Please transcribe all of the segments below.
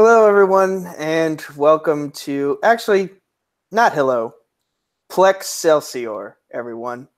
Hello, everyone, and welcome to, actually, not hello, Plexcelsior, everyone.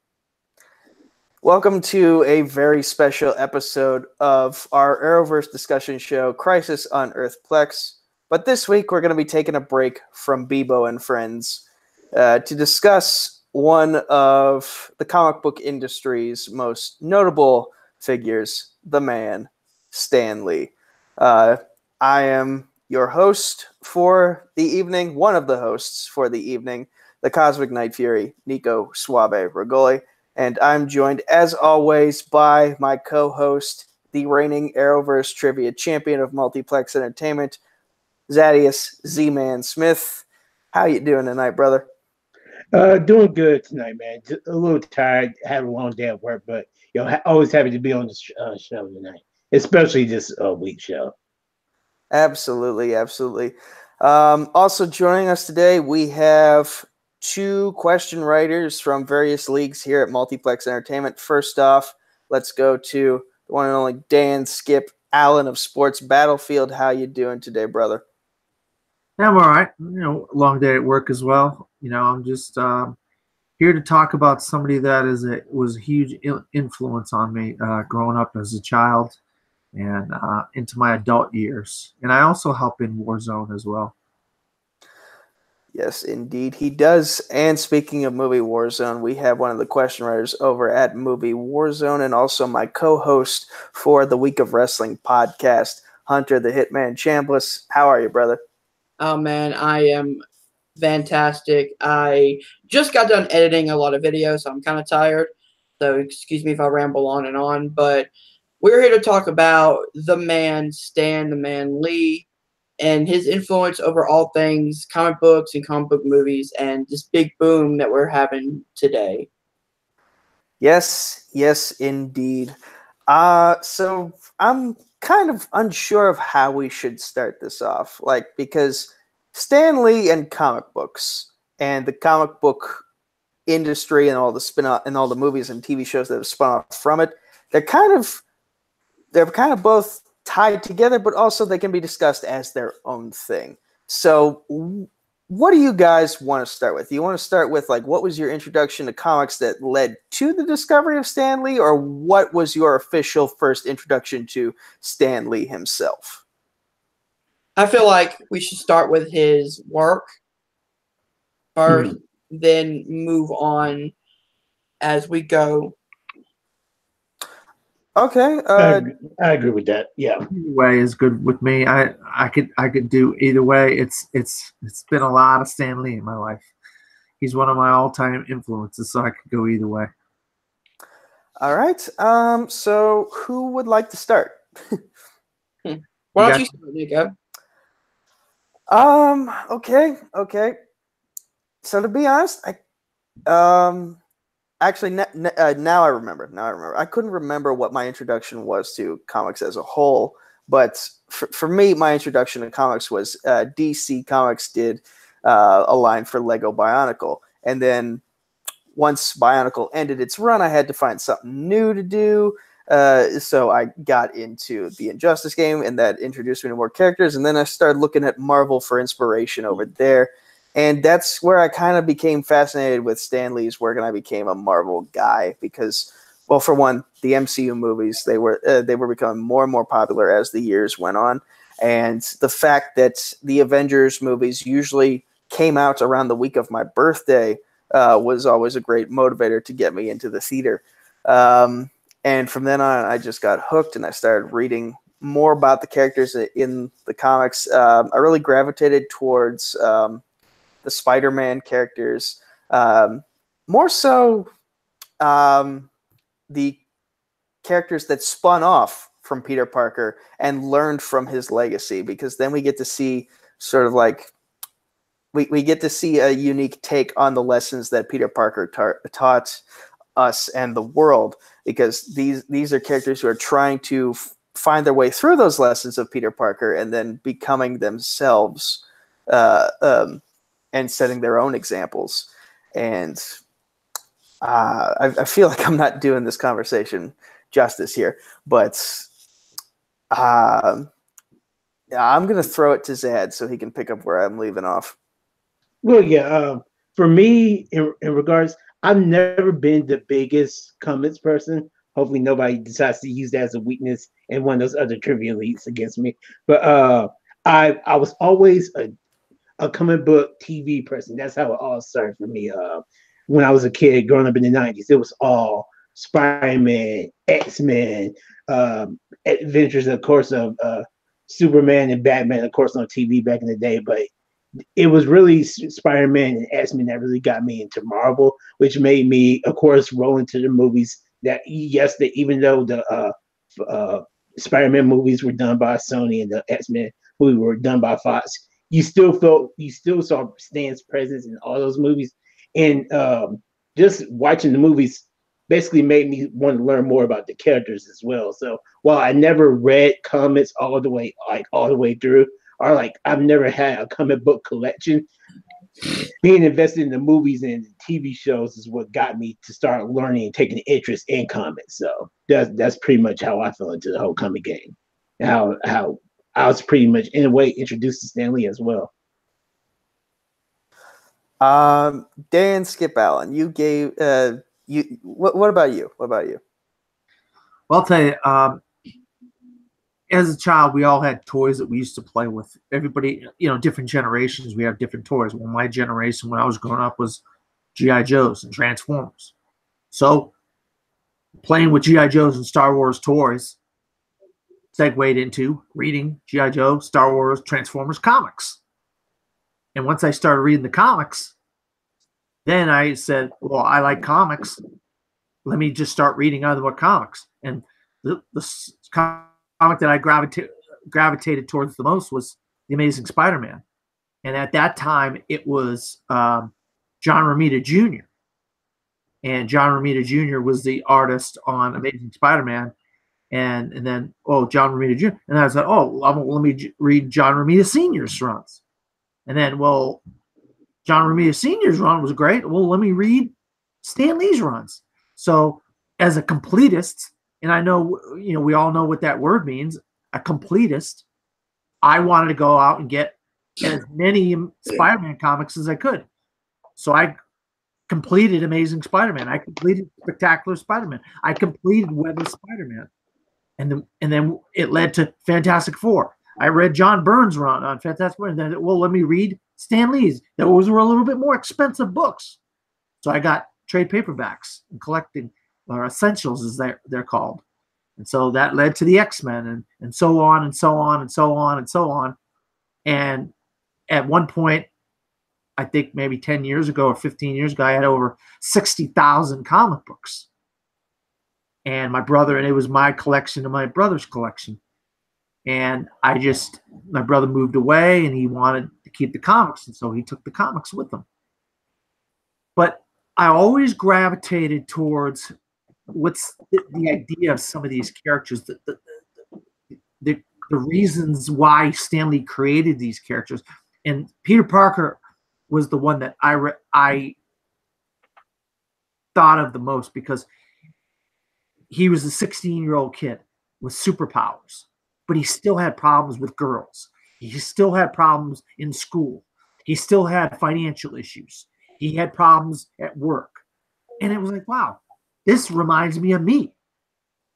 Welcome to a very special episode of our Arrowverse discussion show, Crisis on Earth Plex. But this week, we're going to be taking a break from Bebo and Friends to discuss one of the comic book industry's most notable figures, the man, Stan Lee. I am your host for the evening, one of the hosts for the evening, the Cosmic Night Fury, Nico Suave Regoli. And I'm joined, as always, by my co-host, the reigning Arrowverse Trivia Champion of Multiplex Entertainment, Zadius Z-Man Smith. How you doing tonight, brother? Doing good tonight, man. Just a little tired. Had a long day at work, but always happy to be on the show tonight, especially this week show. Absolutely, absolutely. Also joining us today, we have two question writers from various leagues here at Multiplex Entertainment. First off, let's go to the one and only Dan Skip Allen of Sports Battlefield. How you doing today, brother? I'm all right. Long day at work as well. I'm just here to talk about somebody that was a huge influence on me growing up as a child and into my adult years. And I also help in Warzone as well. Yes, indeed, he does. And speaking of Movie Warzone, we have one of the question writers over at Movie Warzone and also my co-host for the Week of Wrestling podcast, Hunter the Hitman Chambliss. How are you, brother? Oh, man, I am fantastic. I just got done editing a lot of videos, so I'm kind of tired. So excuse me if I ramble on and on. But we're here to talk about the man, Stan the Man Lee, and his influence over all things comic books and comic book movies and this big boom that we're having today. Yes, indeed. So I'm kind of unsure of how we should start this off, because Stan Lee and comic books and the comic book industry and all the spin-off and all the movies and TV shows that have spun off from it, they're kind of both tied together, but also they can be discussed as their own thing. So what do you guys want to start with? Do you want to start with, what was your introduction to comics that led to the discovery of Stan Lee, or what was your official first introduction to Stan Lee himself? I feel like we should start with his work first, then move on as we go. Okay. I agree with that. Yeah. Either way is good with me. I could do either way. It's been a lot of Stan Lee in my life. He's one of my all-time influences, so I could go either way. All right. So who would like to start? Why don't you start, Nico? Okay. So to be honest, actually, now I remember. I couldn't remember what my introduction was to comics as a whole, but for me, my introduction to comics was DC Comics did a line for Lego Bionicle, and then once Bionicle ended its run, I had to find something new to do. So I got into the Injustice game, and that introduced me to more characters. And then I started looking at Marvel for inspiration over there. And that's where I kind of became fascinated with Stan Lee's work, and I became a Marvel guy because, well, for one, the MCU movies, they were becoming more and more popular as the years went on. And the fact that the Avengers movies usually came out around the week of my birthday was always a great motivator to get me into the theater. And from then on, I just got hooked, and I started reading more about the characters in the comics. I really gravitated towards the Spider-Man characters, more so the characters that spun off from Peter Parker and learned from his legacy, because then we get to see sort of we get to see a unique take on the lessons that Peter Parker taught us and the world, because these are characters who are trying to find their way through those lessons of Peter Parker and then becoming themselves and setting their own examples. And I feel like I'm not doing this conversation justice here, but Yeah, I'm gonna throw it to Zad so he can pick up where I'm leaving off. Well, yeah. For me, in regards, I've never been the biggest comments person. Hopefully, nobody decides to use that as a weakness and one of those other trivia leads against me. But I was always a comic book TV person. That's how it all started for me. When I was a kid growing up in the '90s, it was all Spider-Man, X-Men, Adventures, of course, of Superman and Batman, of course, on TV back in the day. But it was really Spider-Man and X-Men that really got me into Marvel, which made me, of course, roll into the movies. That yes, that even though the Spider-Man movies were done by Sony and the X-Men movies were done by Fox, you still saw Stan's presence in all those movies, and just watching the movies basically made me want to learn more about the characters as well. So while I never read comics all the way through, or like I've never had a comic book collection, being invested in the movies and TV shows is what got me to start learning and taking an interest in comics. So that's pretty much how I fell into the whole comic game. How I was pretty much in a way introduced to Stan Lee as well. Dan Skip Allen, you gave what about you? What about you? Well, I'll tell you, as a child, we all had toys that we used to play with. Everybody, different generations, we have different toys. Well, my generation, when I was growing up, was G.I. Joes and Transformers. So playing with G.I. Joes and Star Wars toys segued into reading G.I. Joe, Star Wars, Transformers comics. And once I started reading the comics, then I said, well, I like comics. Let me just start reading other more comics. And the comic that I gravitated towards the most was The Amazing Spider-Man. And at that time, it was John Romita Jr. And John Romita Jr. was the artist on Amazing Spider-Man. And then, John Romita Jr. And I said, let me read John Romita Sr.'s runs. And then, John Romita Sr.'s run was great. Well, let me read Stan Lee's runs. So as a completist, and I know, we all know what that word means, a completist, I wanted to go out and get as many Spider-Man comics as I could. So I completed Amazing Spider-Man. I completed Spectacular Spider-Man. I completed Web of Spider-Man. And then it led to Fantastic Four. I read John Byrne's run on Fantastic Four. And then, let me read Stan Lee's. Those were a little bit more expensive books. So I got trade paperbacks and collecting, or essentials as they're called. And so that led to the X-Men and so on and so on and so on and so on. And at one point, I think maybe 10 years ago or 15 years ago, I had over 60,000 comic books. And my brother, and it was my collection and my brother's collection. And my brother moved away and he wanted to keep the comics. And so he took the comics with him. But I always gravitated towards what's the idea of some of these characters, the reasons why Stan Lee created these characters. And Peter Parker was the one that I thought of the most, because he was a 16-year-old kid with superpowers, but he still had problems with girls. He still had problems in school. He still had financial issues. He had problems at work. And it was like, wow, this reminds me of me.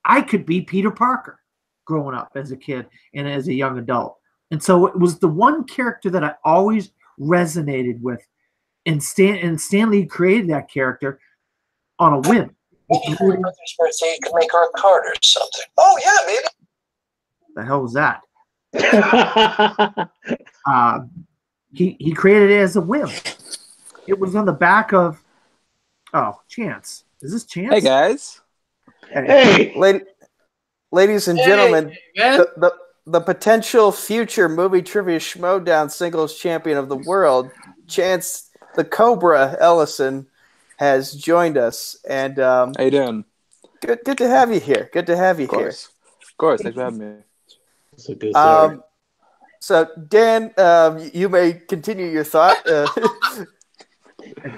I could be Peter Parker growing up as a kid and as a young adult. And so it was the one character that I always resonated with. And Stan Lee created that character on a whim. Maybe for your brother's birthday, you could make her a card or something. Oh, yeah, maybe. The hell was that? He created it as a whim. It was on the back of, Chance. Is this Chance? Hey, guys. Hey. Ladies and gentlemen, the potential future movie trivia schmodown singles champion of the world, Chance the Cobra Ellison, has joined us. And how you doing? Good to have you here. Good to have you here. Of course. Thanks for having me. That's a good story. So, Dan, you may continue your thought. Good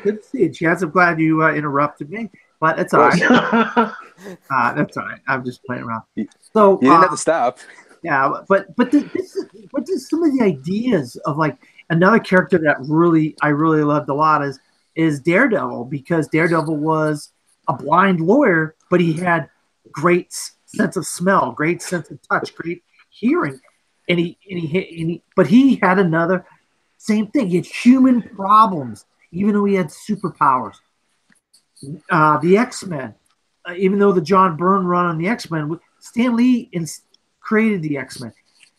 to see you, Chance. I'm glad you interrupted me, but it's all right. That's all right. I'm just playing around. So you didn't have to stop. Yeah, but this some of the ideas of like another character that I really loved a lot is Daredevil, because Daredevil was a blind lawyer, but he had great sense of smell, great sense of touch, great hearing, but he had another same thing. He had human problems, even though he had superpowers. The X-Men, even though the John Byrne run on the X-Men, Stan Lee created the X-Men,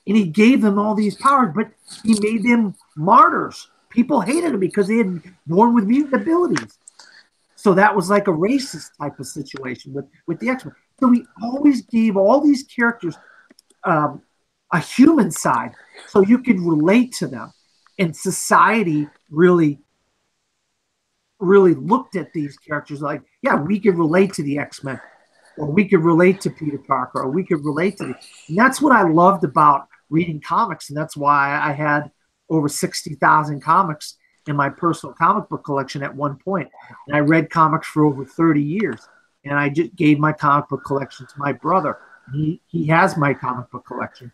and he gave them all these powers, but he made them martyrs. People hated them because they had born with mutant abilities. So that was like a racist type of situation with the X-Men. So he always gave all these characters a human side, so you could relate to them, and society really looked at these characters like, yeah, we could relate to the X-Men, or we could relate to Peter Parker, or we could relate to the. And that's what I loved about reading comics, and that's why I had over 60,000 comics in my personal comic book collection at one point. And I read comics for over 30 years, and I just gave my comic book collection to my brother. He has my comic book collection,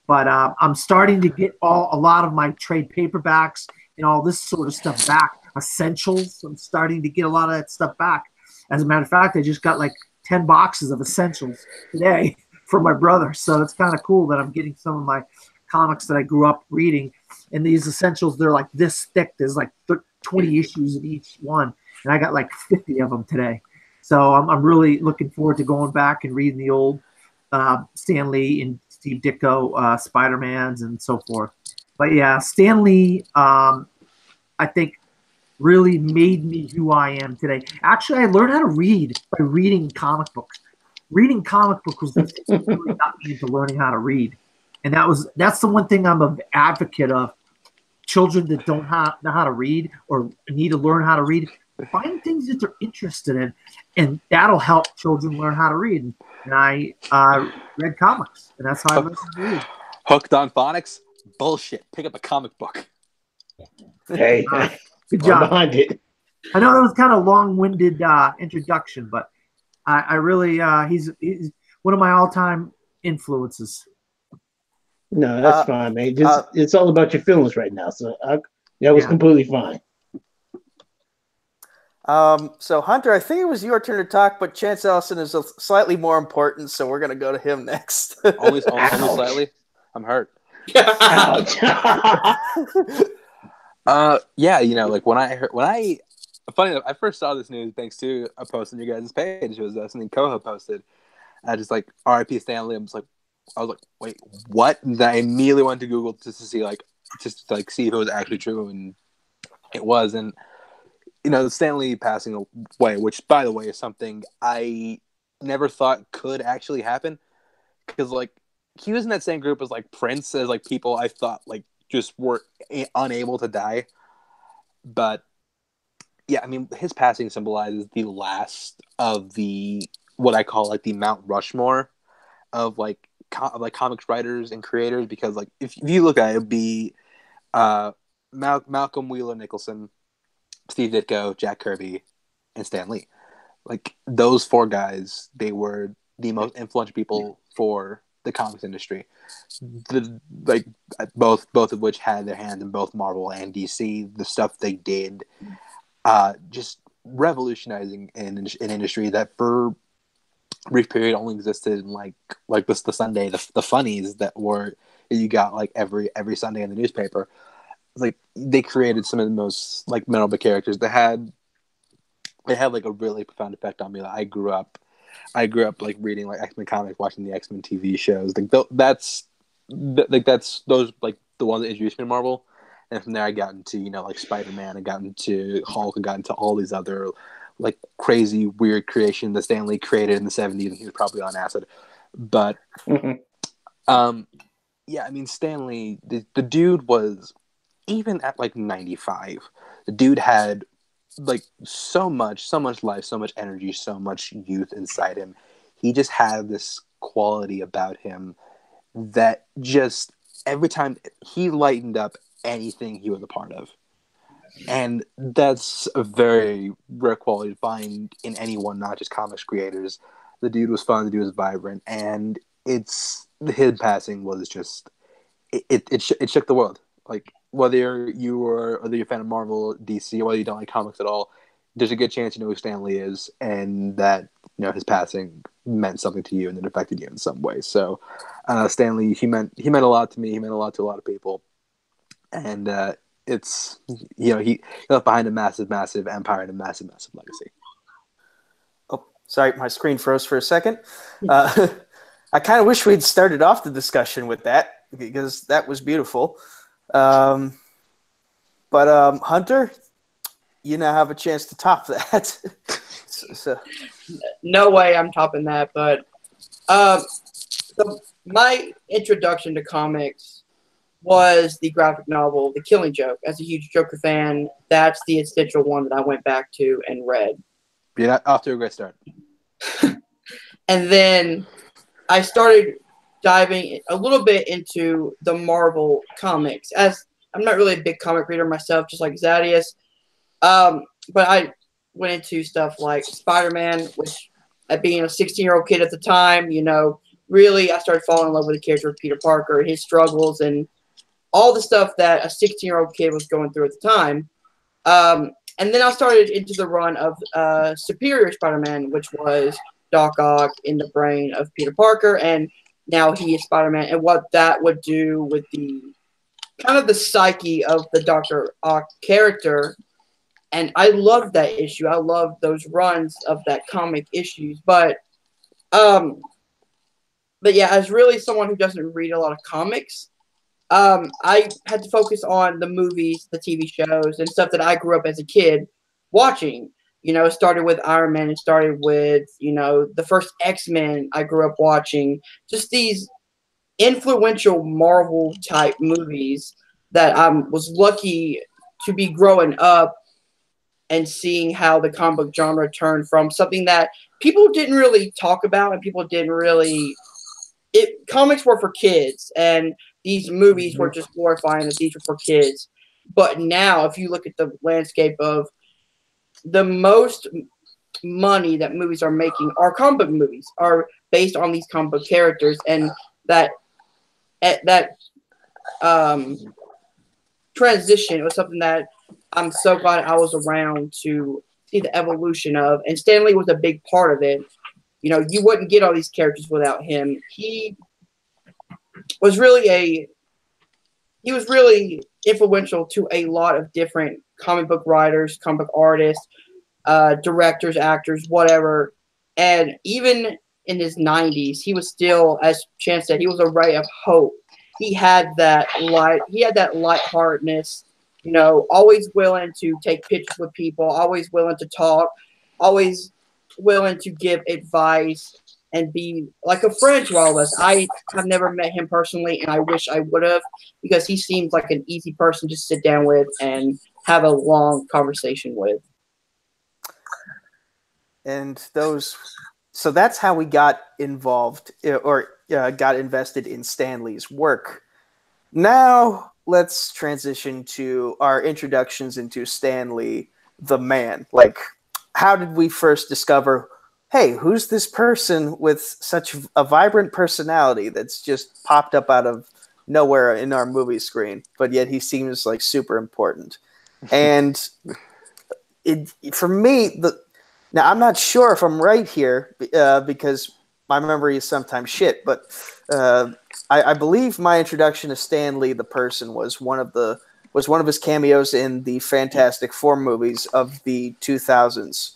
but I'm starting to get a lot of my trade paperbacks and all this sort of stuff back. Essentials, I'm starting to get a lot of that stuff back. As a matter of fact, I just got like 10 boxes of Essentials today from my brother. So it's kind of cool that I'm getting some of my comics that I grew up reading. And these Essentials, they're like this thick. There's like 20 issues in each one. And I got like 50 of them today. So I'm really looking forward to going back and reading the old Stan Lee and Steve Ditko Spider-Mans and so forth. But yeah, Stan Lee, I think, really made me who I am today. Actually, I learned how to read by reading comic books. Reading comic books was the thing that really got me into learning how to read. And that's the one thing I'm an advocate of. Children that don't know how to read or need to learn how to read, find things that they're interested in, and that'll help children learn how to read. And I read comics, and that's how I learned how to read. Hooked on phonics? Bullshit. Pick up a comic book. Hey, good job. Behind it. I know that was kind of long-winded introduction, but I really he's one of my all-time influences. No, that's fine, man. It's all about your feelings right now. So that was completely fine. So Hunter, I think it was your turn to talk, but Chance Ellison is slightly more important, so we're gonna go to him next. only slightly. I'm hurt. Ouch. Yeah, like when I funny enough, I first saw this news thanks to a post on your guys' page. It was something Koho posted. I just like R.I.P. Stanley. I was like, wait, what? And then I immediately went to Google just to see see if it was actually true, and it was. And Stanley passing away, which by the way is something I never thought could actually happen, because like he was in that same group as like Prince, as like people I thought like just were unable to die. But yeah, I mean, his passing symbolizes the last of the what I call like the Mount Rushmore of like comics writers and creators, because like if you look at it, it'd be Malcolm Wheeler Nicholson, Steve Ditko, Jack Kirby, and Stan Lee. Like those four guys, they were the most influential people for the comics industry. Both of which had their hands in both Marvel and DC. The stuff they did, just revolutionizing an industry that for a brief period only existed in like the Sunday, the funnies that you got like every Sunday in the newspaper. Like they created some of the most like memorable characters. They had like a really profound effect on me. Like, I grew up like reading like X-Men comics, watching the X-Men TV shows. Like that's those like the ones that introduced me to Marvel. And from there, I got into like Spider-Man. I got into Hulk. I got into all these other like crazy weird creation that Stan Lee created in the 70s, and he was probably on acid. But yeah, I mean, Stan Lee, the dude was, even at like 95, the dude had like so much life, so much energy, so much youth inside him. He just had this quality about him that just every time he lightened up anything he was a part of. And that's a very rare quality to find in anyone, not just comics creators. The dude was fun, the dude was vibrant, and it's his passing was just it shook the world. Like whether you're a fan of Marvel, DC, or whether you don't like comics at all, there's a good chance you know who Stan Lee is, and that his passing meant something to you and it affected you in some way. So Stan Lee, he meant a lot to me. He meant a lot to a lot of people, and it's he left behind a massive empire and a massive legacy. Oh, sorry, my screen froze for a second. I kind of wish we'd started off the discussion with that because that was beautiful. But Hunter, you now have a chance to top that. So. No way I'm topping that, but my introduction to comics was the graphic novel The Killing Joke. As a huge Joker fan, that's the essential one that I went back to and read. Yeah, off to a great start. And then I started diving a little bit into the Marvel comics. As I'm not really a big comic reader myself, just like Zadius. But I went into stuff like Spider-Man, which, at being a 16-year-old kid at the time, really I started falling in love with the character of Peter Parker, his struggles, and all the stuff that a 16-year-old kid was going through at the time. And then I started into the run of Superior Spider-Man, which was Doc Ock in the brain of Peter Parker, and now he is Spider-Man, and what that would do with the kind of the psyche of the Dr. Ock character. And I loved that issue. I loved those runs of that comic issues. But yeah, as really someone who doesn't read a lot of comics, I had to focus on the movies, the TV shows, and stuff that I grew up as a kid watching. It started with Iron Man. It started with, the first X-Men I grew up watching. Just these influential Marvel-type movies that I was lucky to be growing up and seeing how the comic book genre turned from something that people didn't really talk about and people didn't really – comics were for kids, and these movies were just glorifying that these were for kids. But now, if you look at the landscape of the most money that movies are making, are comic book movies, are based on these comic book characters, and that transition was something that I'm so glad I was around to see the evolution of, and Stan Lee was a big part of it. You wouldn't get all these characters without him. He was really influential to a lot of different comic book writers, comic book artists, directors, actors, whatever. And even in his 90s, he was still, as Chance said, he was a ray of hope. He had that lightheartedness, always willing to take pictures with people, always willing to talk, always willing to give advice and be like a friend to all of us. I have never met him personally, and I wish I would have, because he seems like an easy person to sit down with and have a long conversation with. And so that's how we got involved or got invested in Stan Lee's work. Now let's transition to our introductions into Stan Lee, the man. Like, how did we first discover, hey, who's this person with such a vibrant personality that's just popped up out of nowhere in our movie screen, but yet he seems like super important? And for me, now I'm not sure if I'm right here because my memory is sometimes shit, but I believe my introduction to Stan Lee, the person, was one of his cameos in the Fantastic Four movies of the 2000s.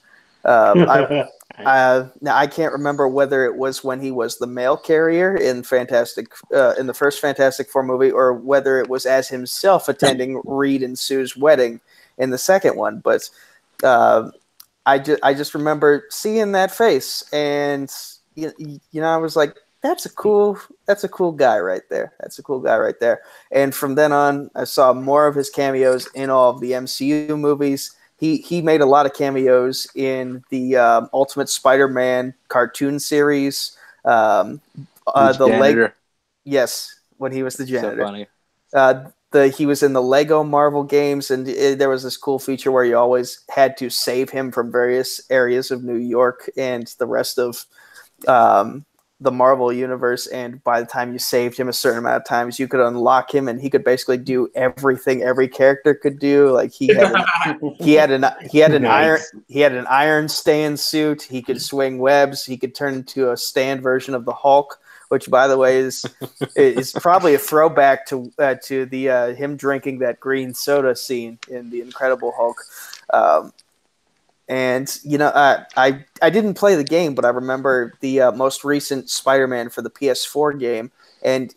Now I can't remember whether it was when he was the mail carrier in in the first Fantastic Four movie, or whether it was as himself attending Reed and Sue's wedding in the second one. But I just remember seeing that face, and I was like, that's a cool guy right there. That's a cool guy right there. And from then on, I saw more of his cameos in all of the MCU movies. He made a lot of cameos in the Ultimate Spider-Man cartoon series. Yes, when he was the janitor. So funny. He was in the Lego Marvel games, and there was this cool feature where you always had to save him from various areas of New York and the rest of the Marvel universe, and by the time you saved him a certain amount of times, you could unlock him, and he could basically do everything every character could do. Like he had an iron stand suit. He could swing webs. He could turn into a stand version of the Hulk, which, by the way, is probably a throwback to the him drinking that green soda scene in the Incredible Hulk. And I didn't play the game, but I remember the most recent Spider-Man for the PS4 game, and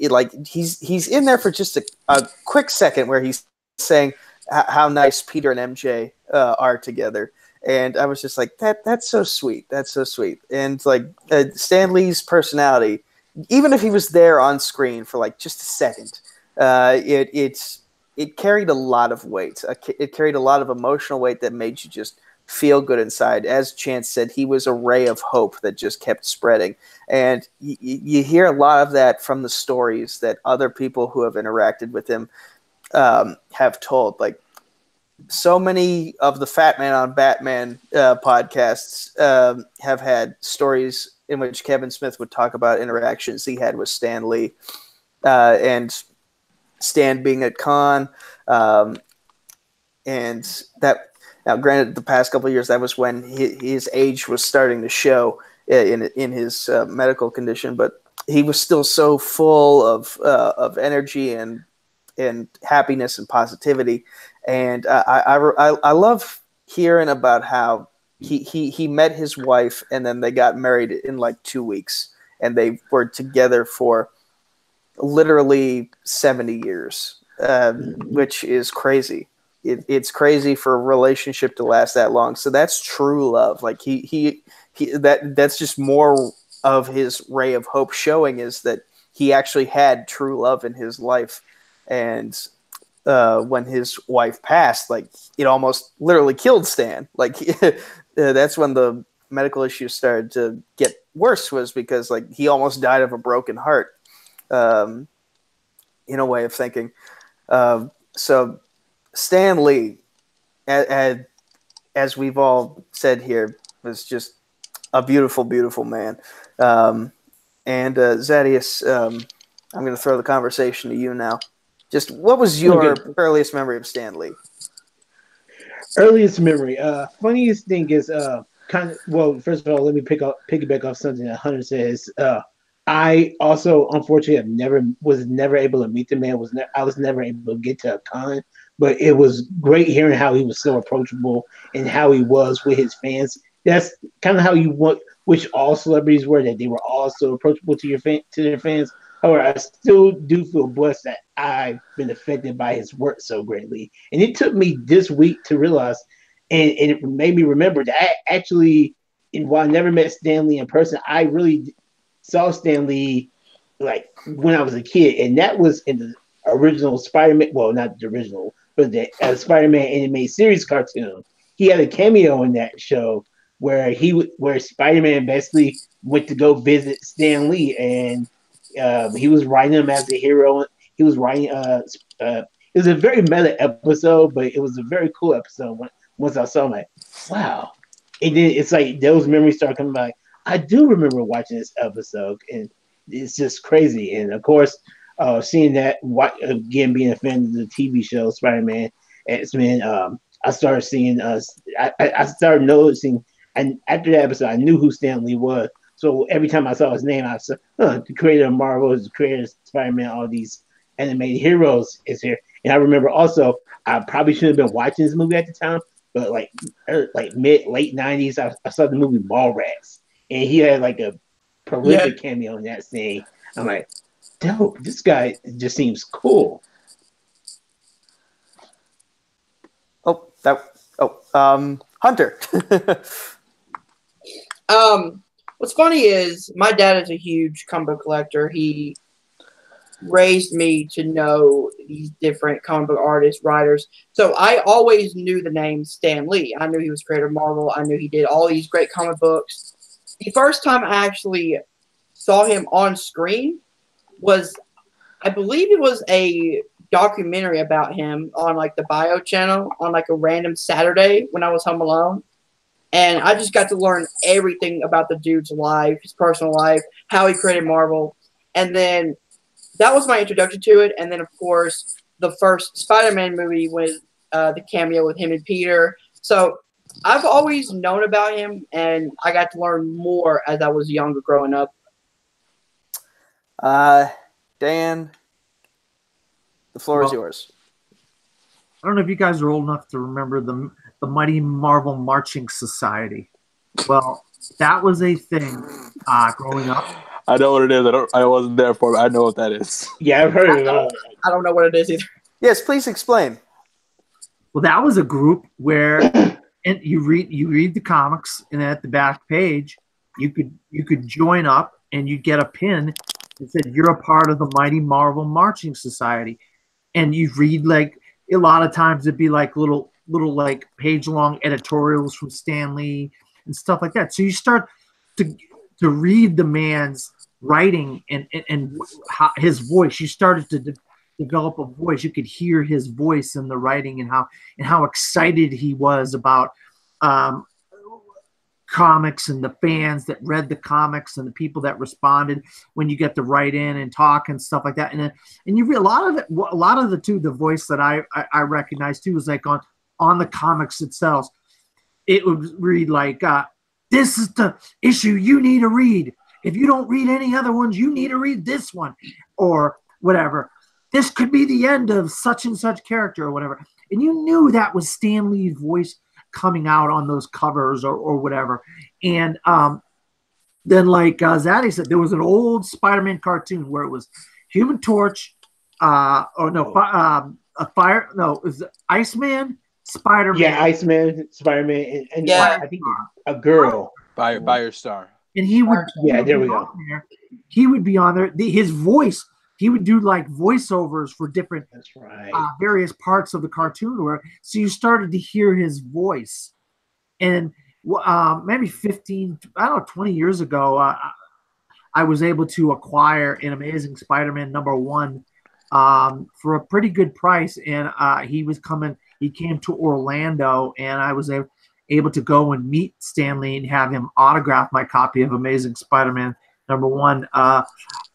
he's in there for just a quick second where he's saying how nice Peter and MJ are together, and I was just like, that's so sweet, and like Stan Lee's personality, even if he was there on screen for like just a second, it carried a lot of weight. It carried a lot of emotional weight that made you just feel good inside. As Chance said, he was a ray of hope that just kept spreading. And you hear a lot of that from the stories that other people who have interacted with him have told. Like, so many of the Fat Man on Batman podcasts have had stories in which Kevin Smith would talk about interactions he had with Stan Lee, and Stan being at con, and that. Now, granted, the past couple of years, that was when his age was starting to show in his medical condition, but he was still so full of energy and happiness and positivity. And I love hearing about how he met his wife, and then they got married in like 2 weeks, and they were together for literally 70 ye's, which is crazy. It's crazy for a relationship to last that long. So that's true love. Like that's just more of his ray of hope showing, is that he actually had true love in his life. And when his wife passed, like, it almost literally killed Stan. Like that's when the medical issues started to get worse, was because like he almost died of a broken heart, in a way of thinking. So Stan Lee, as we've all said here, was just a beautiful, beautiful man. And Zadius, I'm going to throw the conversation to you now. Just what was your earliest memory of Stan Lee? Earliest memory. Funniest thing is first of all, let me piggyback off something that Hunter says. I also, unfortunately, was never able to meet the man. I was never able to get to a con, but it was great hearing how he was so approachable and how he was with his fans. That's kind of how you wish all celebrities were, that they were all so approachable to their fans. However, I still do feel blessed that I've been affected by his work so greatly. And it took me this week to realize, and it made me remember that I actually, while I never met Stan Lee in person, I really saw Stan Lee like when I was a kid, and that was in the original Spider-Man. Well, not the original, but the Spider-Man animated series cartoon. He had a cameo in that show where Spider-Man basically went to go visit Stan Lee, and he was writing him as a hero. He was writing. It was a very meta episode, but it was a very cool episode. Once I saw him, like, wow. And then it's like those memories start coming back. I do remember watching this episode, and it's just crazy. And of course, seeing that, again, being a fan of the TV show Spider-Man, X-Men, I started seeing I started noticing, and after that episode, I knew who Stan Lee was. So every time I saw his name, I said, the creator of Marvel, the creator of Spider-Man, all these animated heroes is here. And I remember also, I probably shouldn't have been watching this movie at the time, but like late 90s, I saw the movie Mallrats. And he had like a prolific cameo in that scene. I'm like, dope, this guy just seems cool. Hunter. What's funny is my dad is a huge comic book collector. He raised me to know these different comic book artists, writers. So I always knew the name Stan Lee. I knew he was creator of Marvel. I knew he did all these great comic books. The first time I actually saw him on screen was, I believe it was a documentary about him on like the Bio channel on like a random Saturday when I was home alone. And I just got to learn everything about the dude's life, his personal life, how he created Marvel. And then that was my introduction to it. And then, of course, the first Spider-Man movie was the cameo with him and Peter. So I've always known about him, and I got to learn more as I was younger growing up. Dan, the floor is yours. I don't know if you guys are old enough to remember the Mighty Marvel Marching Society. Well, that was a thing growing up. I know what it is. I wasn't there for it. I know what that is. Yeah, I've heard of it. I don't know what it is either. Yes, please explain. Well, that was a group where and you read the comics, and at the back page, you could join up, and you'd get a pin that said you're a part of the Mighty Marvel Marching Society, and you'd read like a lot of times it'd be like little like page long editorials from Stan Lee and stuff like that. So you start to read the man's writing and how, his voice. You started to develop a voice. You could hear his voice in the writing and how excited he was about comics and the fans that read the comics and the people that responded when you get to write in and talk and stuff like that. And you read a lot of the voice that I recognize too was like on the comics itself. It would read like, this is the issue you need to read. If you don't read any other ones, you need to read this one or whatever. This could be the end of such and such character or whatever. And you knew that was Stan Lee's voice coming out on those covers or whatever. And then like Zaddy said, there was an old Spider-Man cartoon where it was Human Torch, it was Iceman, Spider-Man. Yeah, Iceman, Spider-Man, and Yeah. I think a girl. Firestar. And he would there we go. He would be on there. His voice, he would do like voiceovers for different That's right. various parts of the cartoon. So you started to hear his voice. And maybe 20 years ago, I was able to acquire an Amazing Spider-Man #1 for a pretty good price. And he came to Orlando, and I was able to go and meet Stan Lee and have him autograph my copy of Amazing Spider-Man #1.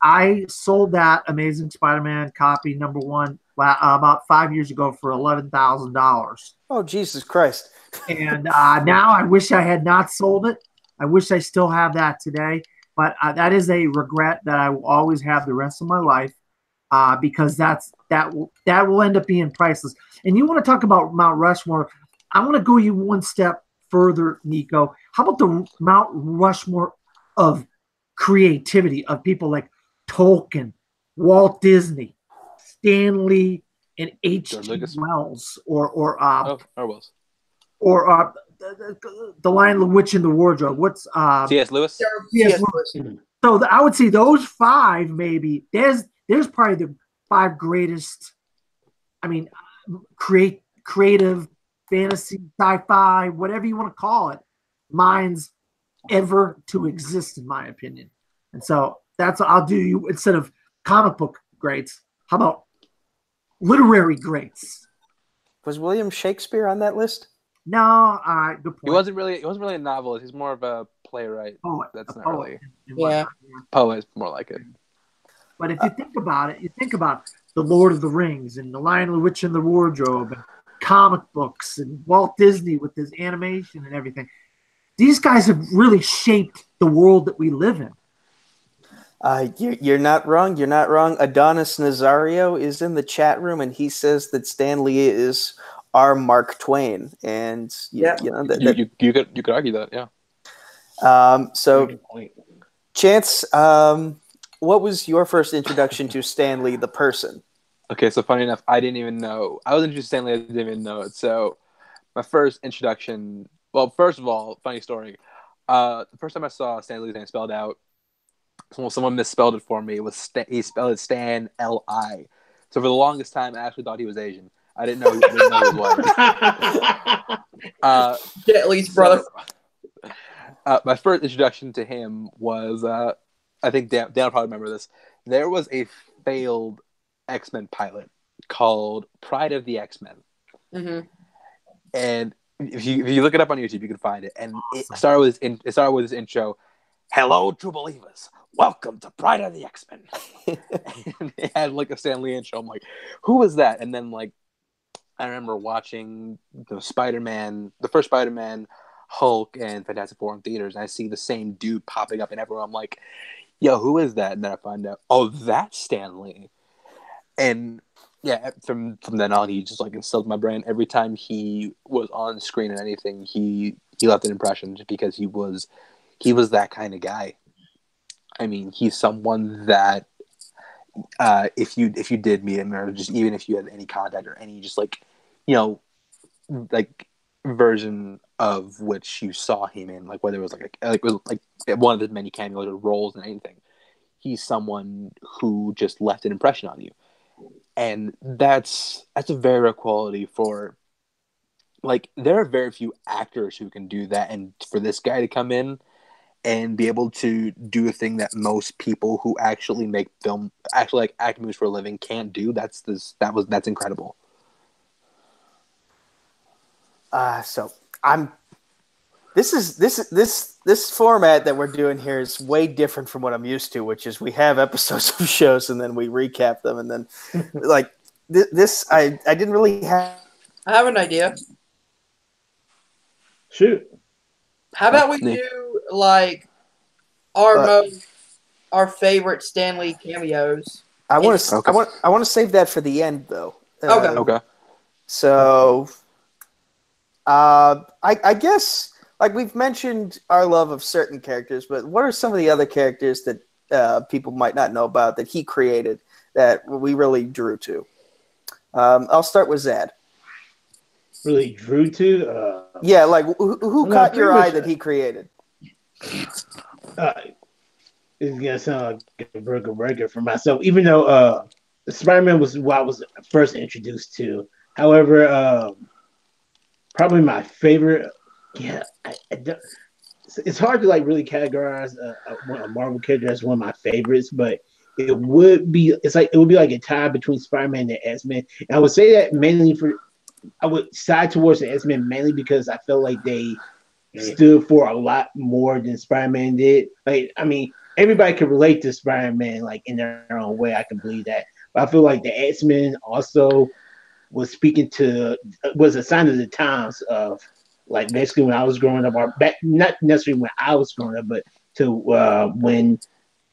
I sold that Amazing Spider-Man copy #1 about 5 years ago for $11,000. Oh, Jesus Christ. And now I wish I had not sold it. I wish I still have that today. But that is a regret that I will always have the rest of my life because that will end up being priceless. And you want to talk about Mount Rushmore, I want to go you one step further, Nico. How about the Mount Rushmore of creativity of people like Tolkien, Walt Disney, Stan Lee, and H.G. Wells, or Wells, or the Lion, the Witch, and the Wardrobe. What's C.S. Lewis? C.S. Lewis. So I would say those five maybe. There's probably the five greatest. I mean, creative, fantasy, sci-fi, whatever you want to call it, minds ever to exist, in my opinion. And so I'll do you instead of comic book greats. How about literary greats? Was William Shakespeare on that list? No, good point. He wasn't really a novelist. He's more of a playwright. Poet. That's not poet. really. Yeah. Poet is more like it. But if you think about it, The Lord of the Rings and The Lion, the Witch, and the Wardrobe, and comic books, and Walt Disney with his animation and everything. These guys have really shaped the world that we live in. You're not wrong. You're not wrong. Adonis Nazario is in the chat room, and he says that Stan Lee is our Mark Twain. And you could argue that, yeah. So, Chance, what was your first introduction to Stan Lee, the person? Okay, so funny enough, I didn't even know. I was introduced to Stan Lee, I didn't even know it. So my first introduction, well, first of all, funny story. The first time I saw Stan Lee's name spelled out, someone misspelled it for me. He spelled it Stan L-I. So for the longest time, I actually thought he was Asian. I didn't know he was. At least, brother. My first introduction to him was, I think Dan will probably remember this. There was a failed X-Men pilot called Pride of the X-Men. Mm-hmm. And if you look it up on YouTube, you can find it. And it started with this intro. Hello, true believers. Welcome to Pride of the X-Men. And it had like a Stan Lee intro. I'm like, who was that? And then like, I remember watching the first Spider-Man, Hulk, and Fantastic Four in theaters. And I see the same dude popping up in everywhere. I'm like, yo, who is that? And then I find out, oh, that's Stan Lee. And yeah, from then on, he just like instilled in my brain. Every time he was on screen in anything, he left an impression just because he was that kind of guy. I mean, he's someone that if you did meet him, or just even if you had any contact or any just like, you know, like version of which you saw him in, like whether it was like one of the many cameos or roles in anything, he's someone who just left an impression on you. And that's a very rare quality for, like, there are very few actors who can do that, and for this guy to come in and be able to do a thing that most people who actually make film, actually like act movies for a living, can't do, that's incredible. So this format that we're doing here is way different from what I'm used to, which is we have episodes of shows and then we recap them, and then like this I didn't really have. I have an idea. Shoot. How about we do like our favorite Stan Lee cameos? I want to save that for the end though. Okay. So I guess, like, we've mentioned our love of certain characters, but what are some of the other characters that people might not know about that he created that we really drew to? I'll start with Zad. Really drew to? Yeah, like who caught your eye that he created? It's gonna sound like a burger for myself, even though Spider-Man was what I was first introduced to. However, probably my favorite. Yeah, it's hard to like really categorize a Marvel character as one of my favorites, but it would be like a tie between Spider-Man and X-Men. And I would say that mainly I would side towards the X-Men mainly because I felt like they stood for a lot more than Spider-Man did. Like, I mean, everybody can relate to Spider-Man like in their own way. I can believe that, but I feel like the X-Men also was a sign of the times of, like, basically when I was growing up, or back, not necessarily when I was growing up, but to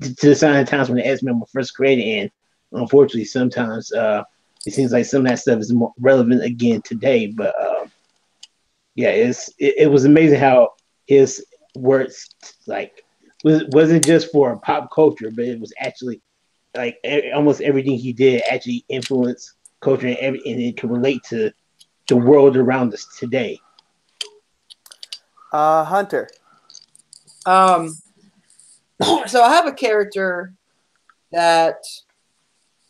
the sign of the times when the X-Men were first created. And unfortunately, sometimes it seems like some of that stuff is more relevant again today. But yeah, it was amazing how his works like wasn't just for pop culture, but it was actually like almost everything he did actually influenced culture, and it can relate to the world around us today. Hunter. So I have a character that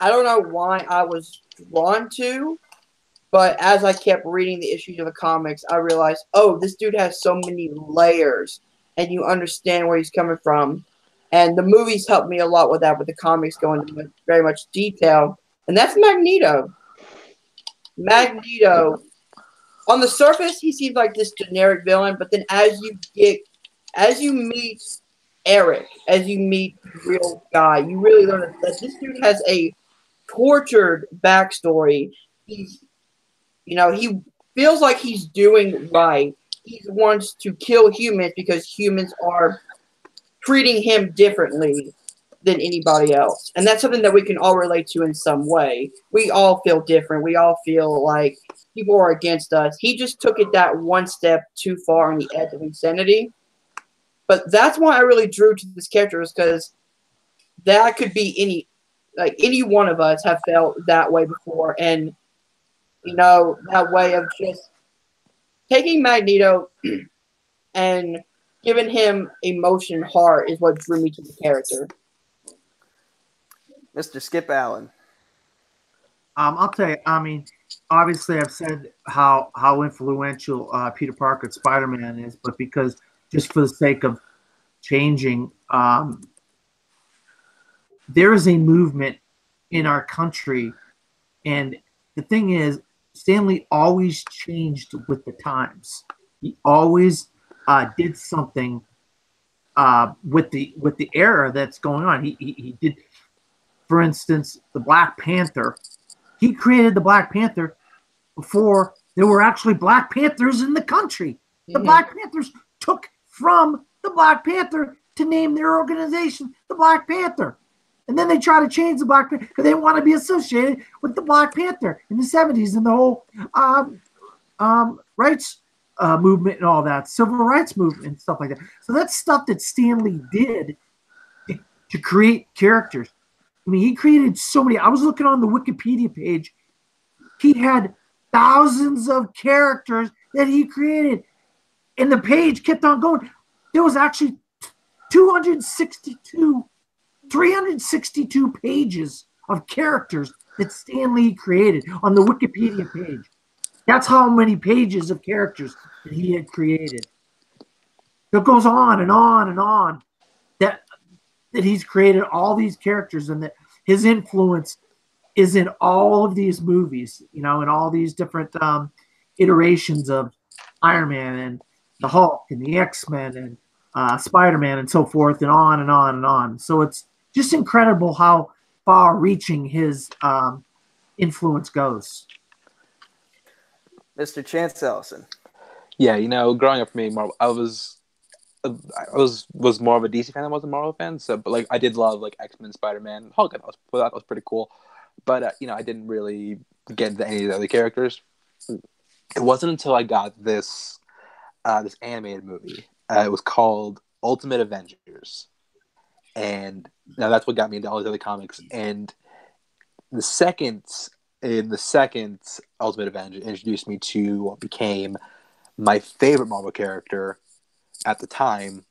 I don't know why I was drawn to, but as I kept reading the issues of the comics, I realized, oh, this dude has so many layers, and you understand where he's coming from. And the movies helped me a lot with that, but the comics go into very much detail, and that's Magneto. Magneto, on the surface, he seems like this generic villain, but then as you meet Eric, as you meet the real guy, you really learn that this dude has a tortured backstory. He feels like he's doing right. He wants to kill humans because humans are treating him differently than anybody else. And that's something that we can all relate to in some way. We all feel different. We all feel like people are against us. He just took it that one step too far on the edge of insanity. But that's why I really drew to this character, is because that could be any one of us have felt that way before. And, that way of just taking Magneto and giving him emotion heart is what drew me to the character. Mr. Skip Allen. I'll tell you, I mean, obviously I've said how influential Peter Parker and Spider-Man is, but because just for the sake of changing, there is a movement in our country, and the thing is, Stan Lee always changed with the times. He always did something with the era that's going on. He did, for instance, the Black Panther. He created the Black Panther before there were actually Black Panthers in the country. The Black Panthers took from the Black Panther to name their organization the Black Panther. And then they try to change the Black Panther because they want to be associated with the Black Panther in the 70s and the whole rights movement and all that, civil rights movement and stuff like that. So that's stuff that Stan Lee did to create characters. I mean, he created so many. I was looking on the Wikipedia page. He had thousands of characters that he created. And the page kept on going. There was actually 362 pages of characters that Stan Lee created on the Wikipedia page. That's how many pages of characters that he had created. It goes on and on and on. That he's created all these characters, and that his influence is in all of these movies, in all these different iterations of Iron Man and the Hulk and the X-Men and Spider-Man and so forth, and on and on and on. So it's just incredible how far-reaching his influence goes. Mr. Chance Ellison. Yeah, growing up for me, Marvel, I was more of a DC fan than I was a Marvel fan. So, but I did love X-Men, Spider-Man, Hulk. That was pretty cool. But I didn't really get into any of the other characters. It wasn't until I got this animated movie. It was called Ultimate Avengers, and now that's what got me into all these other comics. And the second Ultimate Avenger introduced me to what became my favorite Marvel character at the time,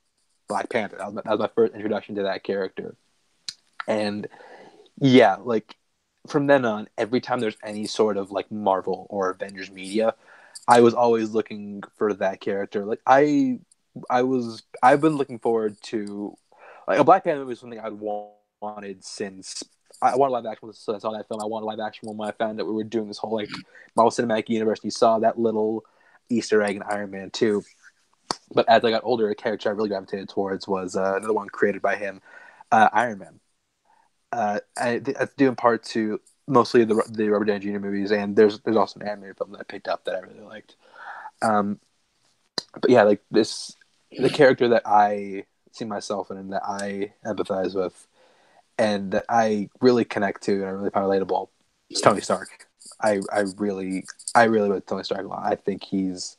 Black Panther. That was my first introduction to that character. And yeah, from then on, every time there's any sort of Marvel or Avengers media, I was always looking for that character. I've been looking forward to a Black Panther movie was something I'd wanted since I wanted live action since I saw that film. I wanted live action when I found out we were doing this whole Marvel Cinematic Universe. And you saw that little Easter egg in Iron Man 2. But as I got older, a character I really gravitated towards was another one created by him, Iron Man. That's due in part to mostly the Robert Downey Jr. movies, and there's also an animated film that I picked up that I really liked. But yeah, the character that I see myself in and that I empathize with and that I really connect to and I really find relatable is Tony Stark. I really like Tony Stark a lot. I think he's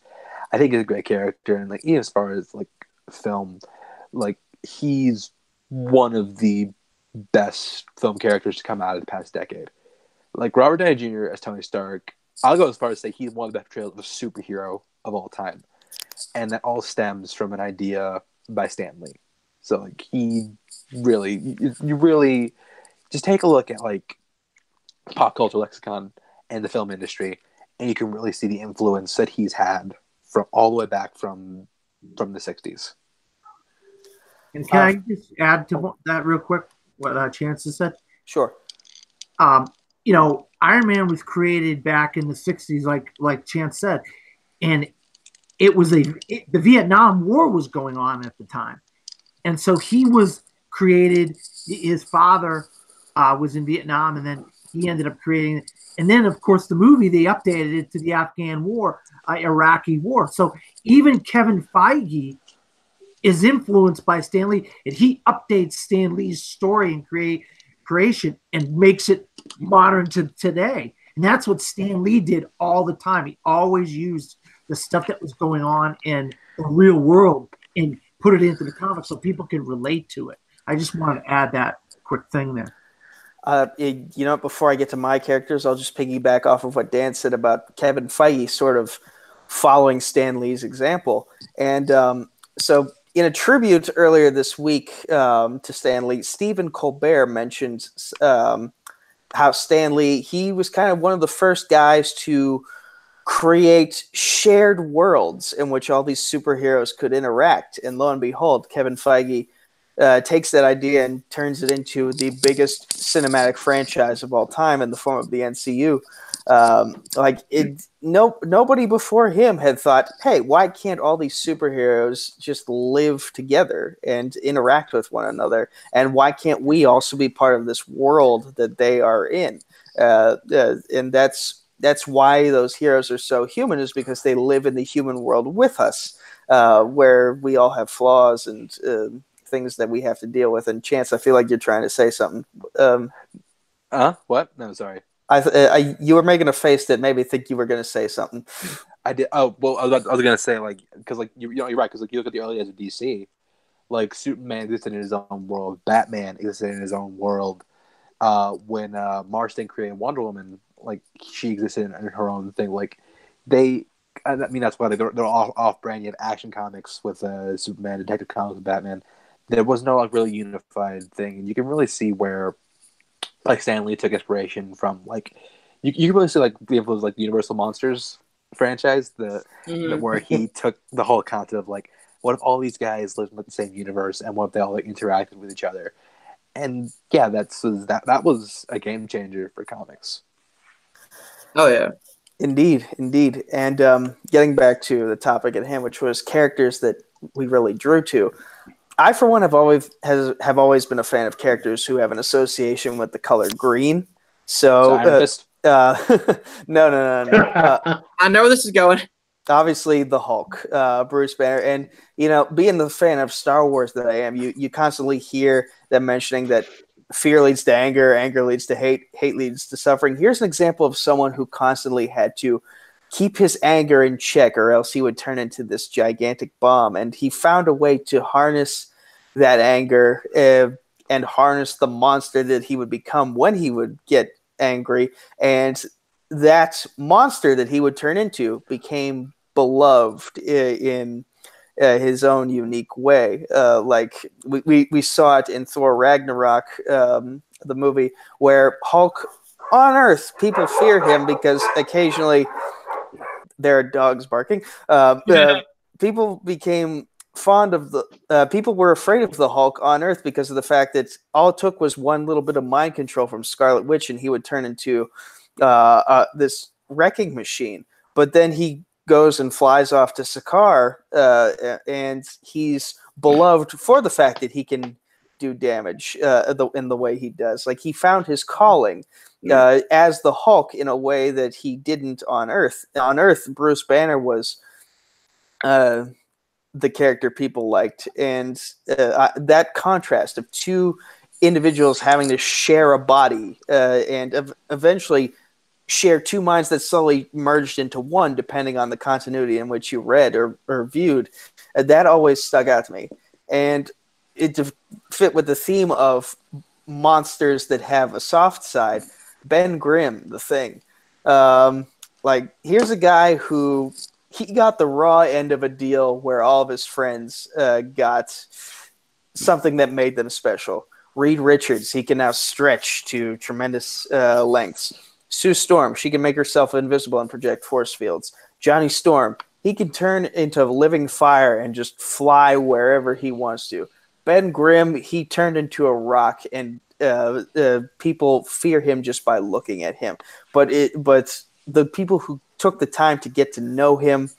a great character, and even as far as film, he's one of the best film characters to come out of the past decade. Robert Downey Jr. as Tony Stark, I'll go as far as to say he's one of the best portrayals of a superhero of all time, and that all stems from an idea by Stan Lee. So you really just take a look at pop culture lexicon and the film industry, and you can really see the influence that he's had from all the way back from the 60s. And can I just add to that real quick what Chance has said? Sure. Iron Man was created back in the 60s, like Chance said, and it was the Vietnam War was going on at the time. And so he was created, his father was in Vietnam, and then he ended up creating it. And then, of course, the movie, they updated it to the Afghan War, Iraqi War. So even Kevin Feige is influenced by Stan Lee, and he updates Stan Lee's story and creation and makes it modern to today. And that's what Stan Lee did all the time. He always used the stuff that was going on in the real world and put it into the comics so people can relate to it. I just wanted to add that quick thing there. Before I get to my characters, I'll just piggyback off of what Dan said about Kevin Feige sort of following Stan Lee's example. And so in a tribute earlier this week to Stan Lee, Stephen Colbert mentioned how Stan Lee, he was kind of one of the first guys to create shared worlds in which all these superheroes could interact. And lo and behold, Kevin Feige takes that idea and turns it into the biggest cinematic franchise of all time in the form of the NCU. Nobody before him had thought, hey, why can't all these superheroes just live together and interact with one another? And why can't we also be part of this world that they are in? And that's why those heroes are so human, is because they live in the human world with us, where we all have flaws and things that we have to deal with. And Chance, I feel like you're trying to say something. What? No, sorry. You were making a face that made me think you were going to say something. I did. Oh, well, I was going to say, like, because, like, you're right, because, like, you look at the early days of DC, like, Superman existed in his own world, Batman existed in his own world. When Marston created Wonder Woman, like, she existed in her own thing. Like, I mean, that's why they're all off-brand. You have Action Comics with Superman, Detective Comics with Batman. There was no, like, really unified thing, and you can really see where, like, Stan Lee took inspiration from, like, you can really see, like, the influence, like, the Universal Monsters franchise, where he took the whole concept of, like, what if all these guys lived in, like, the same universe, and what if they all, like, interacted with each other? And yeah, that was a game changer for comics. Oh yeah, indeed. And getting back to the topic at hand, which was characters that we really drew to, I, for one, have always been a fan of characters who have an association with the color green. So, no. I know where this is going. Obviously, the Hulk, Bruce Banner, and being the fan of Star Wars that I am, you constantly hear them mentioning that fear leads to anger, anger leads to hate, hate leads to suffering. Here's an example of someone who constantly had to keep his anger in check, or else he would turn into this gigantic bomb. And he found a way to harness that anger and harness the monster that he would become when he would get angry. And that monster that he would turn into became beloved in his own unique way. Like we saw it in Thor Ragnarok, the movie, where Hulk on Earth, people fear him because occasionally there are dogs barking. People became fond of people were afraid of the Hulk on Earth because of the fact that all it took was one little bit of mind control from Scarlet Witch and he would turn into this wrecking machine. But then he goes and flies off to Sakaar, and he's beloved for the fact that he can do damage in the way he does. Like, he found his calling as the Hulk in a way that he didn't on Earth. On Earth, Bruce Banner was the character people liked, and that contrast of two individuals having to share a body and eventually share two minds that slowly merged into one, depending on the continuity in which you read or viewed, that always stuck out to me. And it to fit with the theme of monsters that have a soft side, Ben Grimm, the Thing. Like, here's a guy who he got the raw end of a deal where all of his friends got something that made them special. Reed Richards, he can now stretch to tremendous lengths. Sue Storm, she can make herself invisible and project force fields. Johnny Storm, he can turn into living fire and just fly wherever he wants to. Ben Grimm, he turned into a rock, and people fear him just by looking at him. But the people who took the time to get to know him,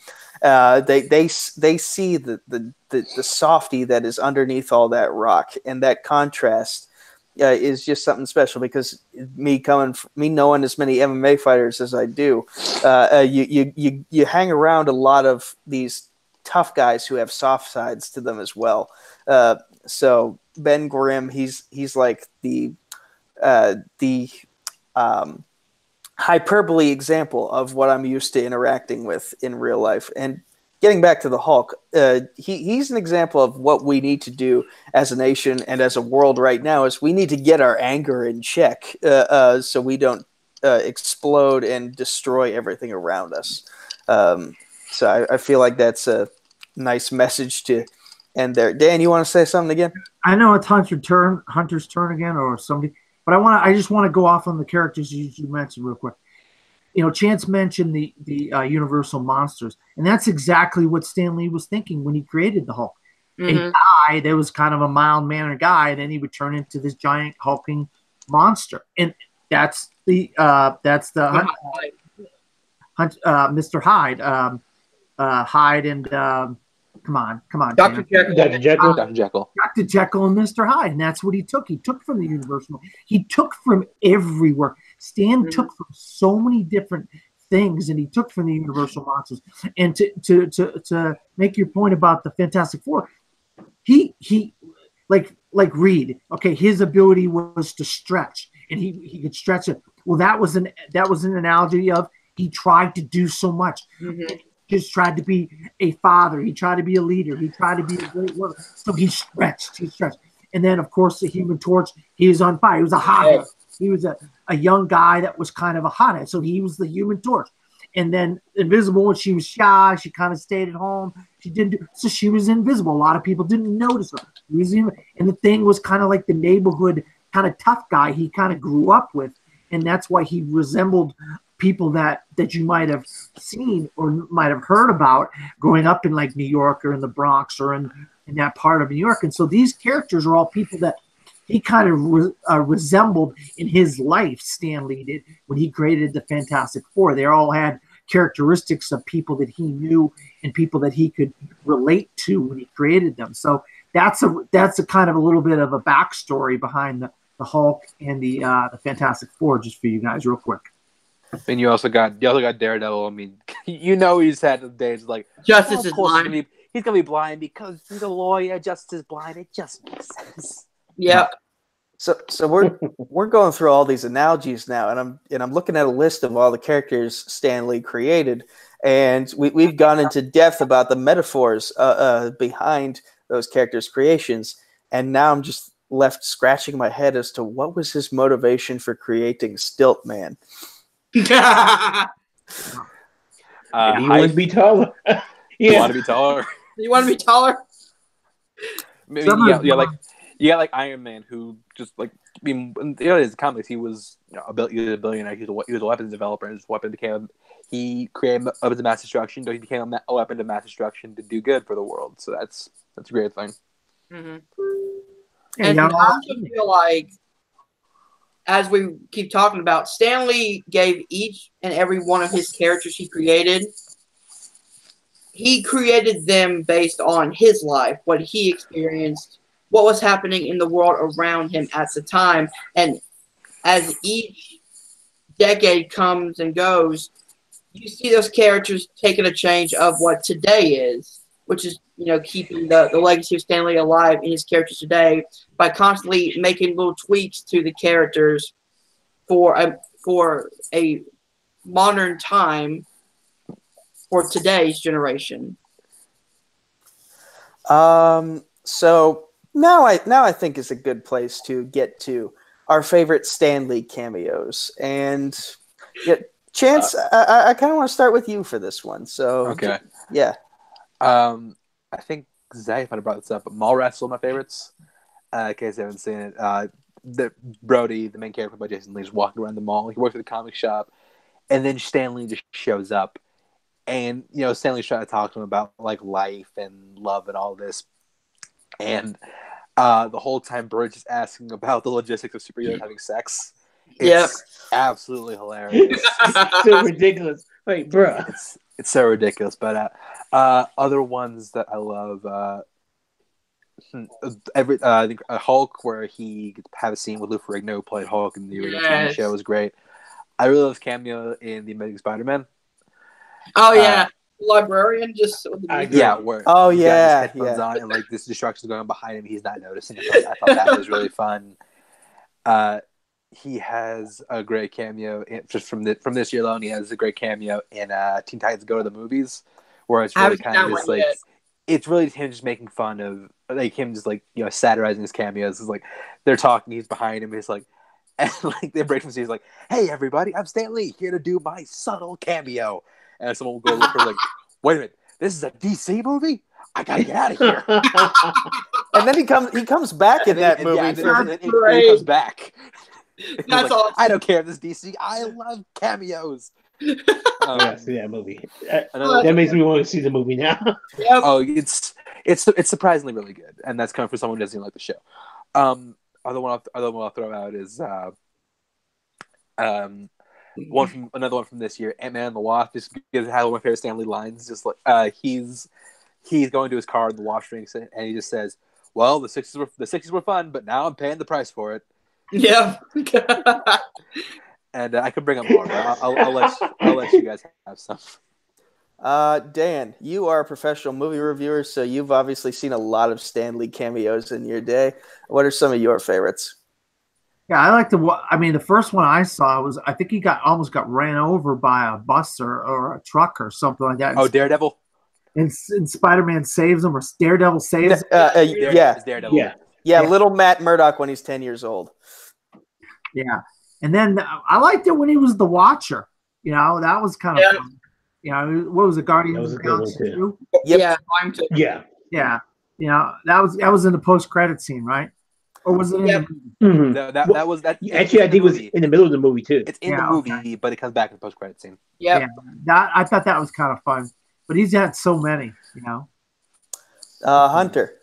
they see the softy that is underneath all that rock, and that contrast is just something special. Because me knowing as many MMA fighters as I do, you hang around a lot of these tough guys who have soft sides to them as well. So Ben Grimm, he's like the hyperbole example of what I'm used to interacting with in real life. And getting back to the Hulk, he's an example of what we need to do as a nation and as a world right now. Is we need to get our anger in check so we don't explode and destroy everything around us. So I feel like that's a nice message to end there. Dan, you want to say something again? I know it's Hunter's turn again, or somebody, but I just want to go off on the characters you mentioned real quick. Chance mentioned the Universal Monsters, and that's exactly what Stan Lee was thinking when he created the Hulk. A guy that was kind of a mild-mannered guy, and then he would turn into this giant hulking monster. And that's the Mr. Hyde. Hyde and come on, Dr. Jekyll. Dr. Jekyll. Dr. Jekyll. Dr. Jekyll and Mr. Hyde, and that's what he took. He took from the Universal. He took from everywhere. Stan took from so many different things, and he took from the Universal monsters. And to make your point about the Fantastic Four, he like Reed. Okay, his ability was to stretch, and he could stretch it. Well, that was an analogy of he tried to do so much. He just tried to be a father. He tried to be a leader. He tried to be a great worker. So he stretched. And then, of course, the Human Torch, he was on fire. He was a hothead. He was a young guy that was kind of a hothead. So he was the Human Torch. And then Invisible, when she was shy, she kind of stayed at home. So she was invisible. A lot of people didn't notice her. And the Thing was kind of like the neighborhood kind of tough guy he kind of grew up with. And that's why he resembled people that you might have seen or might have heard about growing up in like New York or in the Bronx or in that part of New York. And so these characters are all people that he kind of resembled in his life, Stan Lee did, when he created the Fantastic Four. They all had characteristics of people that he knew and people that he could relate to when he created them. So that's a kind of a little bit of a backstory behind the Hulk and the Fantastic Four, just for you guys real quick. And you also got Daredevil. I mean, he's had the days like Justice is blind. He's gonna be blind because he's a lawyer. Justice is blind. It just makes sense. Yeah. So we're going through all these analogies now, and I'm looking at a list of all the characters Stan Lee created, and we've gone into depth about the metaphors behind those characters' creations, and now I'm just left scratching my head as to what was his motivation for creating Stiltman. He wanted to be taller. You want to be taller? You want to be taller? Maybe, you got like Iron Man, who just like his comics, he was a billionaire. He was a weapons developer, and his weapon he created weapons of mass destruction. So he became a weapon of mass destruction to do good for the world. So that's a great thing. Mm-hmm. And I also feel like, as we keep talking about, Stan Lee gave each and every one of his characters he created them based on his life, what he experienced, what was happening in the world around him at the time. And as each decade comes and goes, you see those characters taking a change of what today is, which is, keeping the legacy of Stan Lee alive in his characters today by constantly making little tweaks to the characters for a modern time for today's generation. So now I think is a good place to get to our favorite Stan Lee cameos. And Chance, I kind of want to start with you for this one. So okay, yeah. I think Zay might have brought this up, but Mallrats are my favorites. In case you haven't seen it, the Brody, the main character by Jason Lee, is walking around the mall. He works at the comic shop, and then Stan Lee just shows up, and Stan Lee's trying to talk to him about like life and love and all this, and the whole time Brody's just asking about the logistics of superheroes having sex. It's absolutely hilarious. It's so ridiculous. Wait, bro. It's so ridiculous. But other ones that I love, I think Hulk, where he had a scene with Lou Ferrigno, who played Hulk in the original TV show, was great. I really love his cameo in The Amazing Spider-Man. Oh yeah, librarian just. Where oh yeah, headphones on and like this destruction going on behind him, he's not noticing. I thought that was really fun. He has a great cameo just from this year alone. He has a great cameo in Teen Titans Go to the Movies, where it's really kind of just like it's really him just making fun of like him just like satirizing his cameos. It's like they're talking, he's behind him, he's like, and like they break from the scene, he's like, "Hey everybody, I'm Stan Lee here to do my subtle cameo," and someone will go look for like, "Wait a minute, this is a DC movie? I gotta get out of here." And then he comes back in that movie. He comes back. That's like, awesome. I don't care if this DC. I love cameos. I see that movie. That makes me want to see the movie now. Oh, It's surprisingly really good, and that's coming from someone who doesn't even like the show. Other one I'll throw out is another one from this year, Ant-Man and the Wasp. Just because it had one of my favorite Stan Lee lines. Just like he's going to his car and the Wasp drinks it, and he just says, "Well, the '60s were fun, but now I'm paying the price for it." Yeah. And I could bring up more, but I'll let you guys have some. Dan, you are a professional movie reviewer, so you've obviously seen a lot of Stan Lee cameos in your day. What are some of your favorites? Yeah, I like to. I mean, the first one I saw was I think he almost got ran over by a bus or a truck or something like that. Oh, Daredevil. And Spider-Man saves him, or Daredevil saves him. Daredevil. Yeah, little Matt Murdock when he's 10 years old. Yeah. And then I liked it when he was the Watcher. You know, that was kind of fun. You know, what was it, Guardians of the Galaxy 2? Yep. Yeah, I'm too. Yeah. Yeah. You know, that was in the post-credit scene, right? Or was it in the Mm-hmm. That was that. Actually, I think it was in the middle of the movie too. It's in the movie, but it comes back in the post-credit scene. Yep. Yeah. I thought that was kind of fun. But he's had so many, you know. Hunter.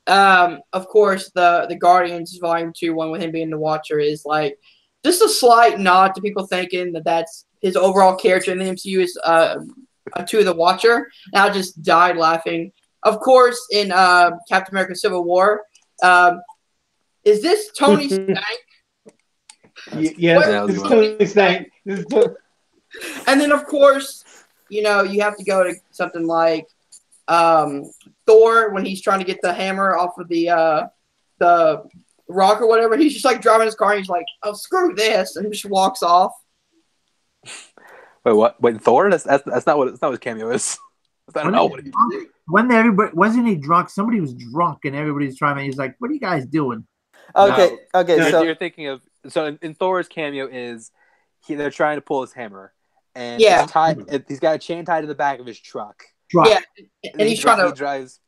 Of course, the Guardians Volume 2 one with him being the Watcher is like just a slight nod to people thinking that that's his overall character in the MCU is to the Watcher. And I just died laughing. Of course, in Captain America: Civil War, is this Tony Stank? Yes, this is Tony Stank. And then, of course, you know, you have to go to something like Thor when he's trying to get the hammer off of the rock or whatever. He's just like driving his car and he's like, "Oh, screw this," and just walks off. Wait, what? Wait, Thor? That's not what his cameo is. That's not what he did. When everybody wasn't he drunk? Somebody was drunk and everybody's trying to. He's like, "What are you guys doing?" Okay. No, So you're thinking of in Thor's cameo is they're trying to pull his hammer, and he's got a chain tied to the back of his truck. Yeah, and he's trying to.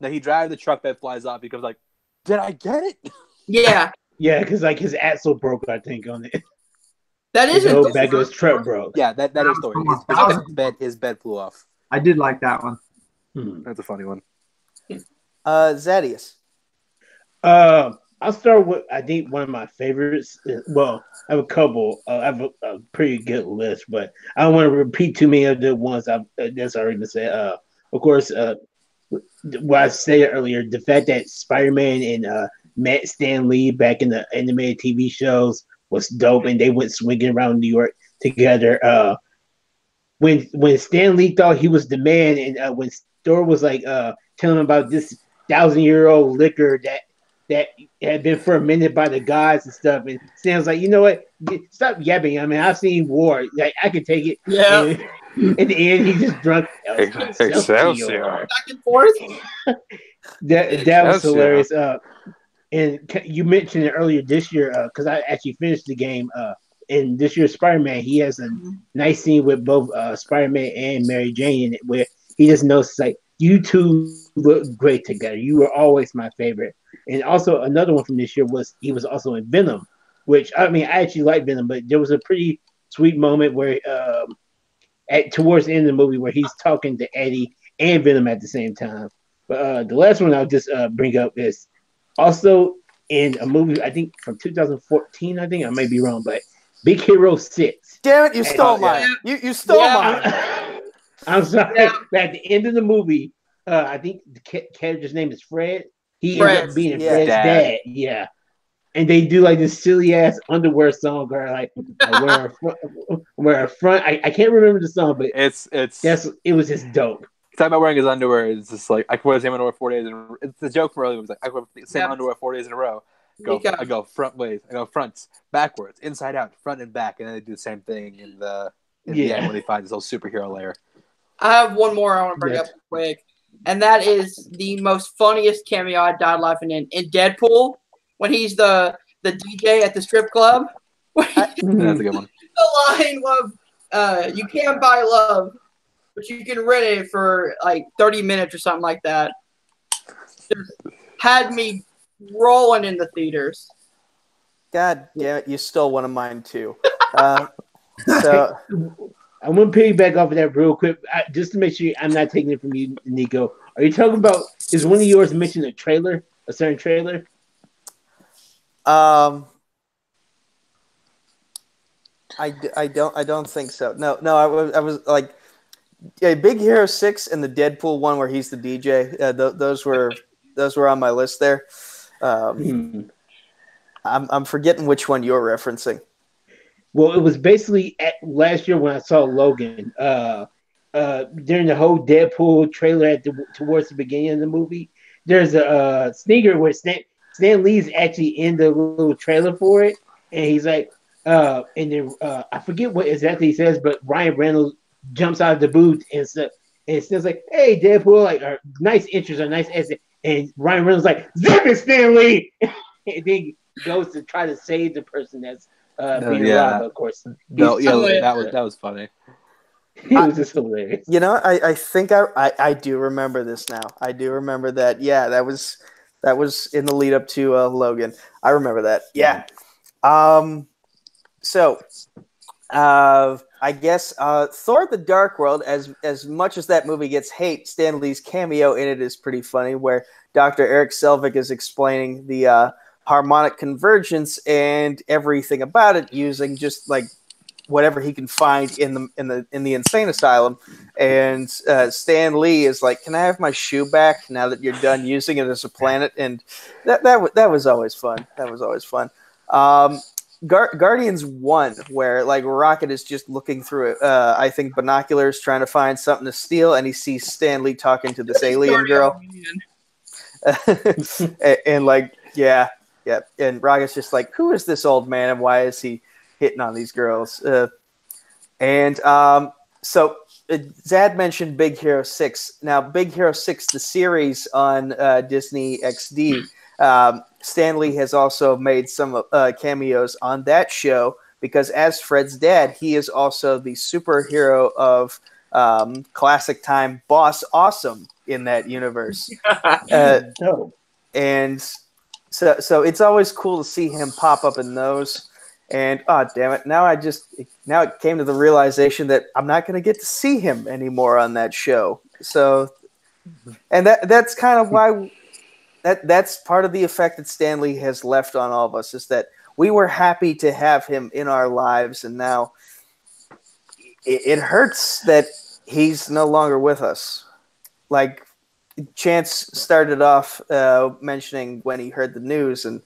He drives the truck that flies off. He comes like, "Did I get it?" Yeah. Yeah, because like his axle broke, I think, on it. That is the whole back of his truck broke. Yeah, that is Thor. His bed flew off. I did like that one. That's a funny one. Zadius. I'll start with I think one of my favorites. Well, I have a couple. I have a pretty good list, but I don't want to repeat too many of the ones that's already been said. Of course, what I said earlier, the fact that Spider-Man and Matt Stan Lee back in the animated TV shows was dope, and they went swinging around New York together. When Stan Lee thought he was the man, and when Thor was like telling him about this 1,000-year-old liquor that had been fermented by the gods and stuff, and Stan's like, you know what? Stop yapping. I mean, I've seen war. Like I can take it. Yeah. And in the end, he just drunk Excelsior. Back and forth. That was hilarious. And you mentioned it earlier this year because I actually finished the game. In this year's Spider-Man, he has a nice scene with both Spider-Man and Mary Jane in it, where he just knows like you two look great together. You were always my favorite. And also another one from this year was he was also in Venom, which I mean I actually like Venom, but there was a pretty sweet moment where towards the end of the movie where he's talking to Eddie and Venom at the same time. But the last one I'll just bring up is also in a movie I think from 2014. I think I may be wrong, but Big Hero 6. Damn it! You stole mine. You stole mine. I'm sorry. At the end of the movie, I think the character's name is Fred. He ends up being Fred's dad. Yeah. And they do like this silly ass underwear song, or like wear a front. I can't remember the song, but it was just dope. Talking about wearing his underwear, it's just like I can wear the same underwear 4 days. It's the joke from earlier. It was like I can wear the same underwear 4 days in a row. I go front ways. I go fronts, backwards, inside out, front and back, and then they do the same thing in the end when they find this whole superhero layer. I have one more I want to bring up quick, and that is the most funniest cameo I died laughing in Deadpool when he's the DJ at the strip club. That's a good one. The line of "You can't buy love, but you can rent it for like 30 minutes or something like that." Just had me rolling in the theaters. God damn it! You stole one of mine too. So I want to piggyback off of that real quick, just to make sure I'm not taking it from you, Nico. Are you talking about? Is one of yours mentioned a trailer, a certain trailer? I don't think so. No, I was like, yeah, Big Hero 6 and the Deadpool one where he's the DJ. Those were on my list there. I'm forgetting which one you're referencing. Well, it was basically last year when I saw Logan. During the whole Deadpool trailer towards the beginning of the movie, there's a sneaker where Stan Lee's actually in the little trailer for it, and he's like, and then I forget what exactly he says, but Ryan Reynolds jumps out of the booth and stuff, and it's like, "Hey, Deadpool, like, nice interest or nice essay," and Ryan Reynolds like, "Zip it, Stan Lee," and then goes to try to save the person that's being robbed. Of course, that was funny. It was just hilarious. You know, I think I do remember this now. I do remember that. Yeah, that was in the lead up to Logan. I remember that. Yeah. So, I guess Thor: The Dark World, as much as that movie gets hate, Stan Lee's cameo in it is pretty funny, where Dr. Eric Selvig is explaining the harmonic convergence and everything about it using just like whatever he can find in the insane asylum, and Stan Lee is like, "Can I have my shoe back now that you're done using it as a planet?" And that was always fun. That was always fun. Guardians 1, where like Rocket is just looking through I think binoculars trying to find something to steal, and he sees Stan Lee talking to this alien girl, and like yeah, and Rocket's just like, "Who is this old man, and why is he hitting on these girls?" So Zad mentioned Big Hero 6. Now, Big Hero 6, the series on Disney XD, Stan Lee has also made some cameos on that show because as Fred's dad, he is also the superhero of classic time Boss Awesome in that universe. And so it's always cool to see him pop up in those. And damn it! Now it came to the realization that I'm not going to get to see him anymore on that show. So, and that's kind of why that's part of the effect that Stan Lee has left on all of us, is that we were happy to have him in our lives, and now it hurts that he's no longer with us. Like Chance started off mentioning when he heard the news and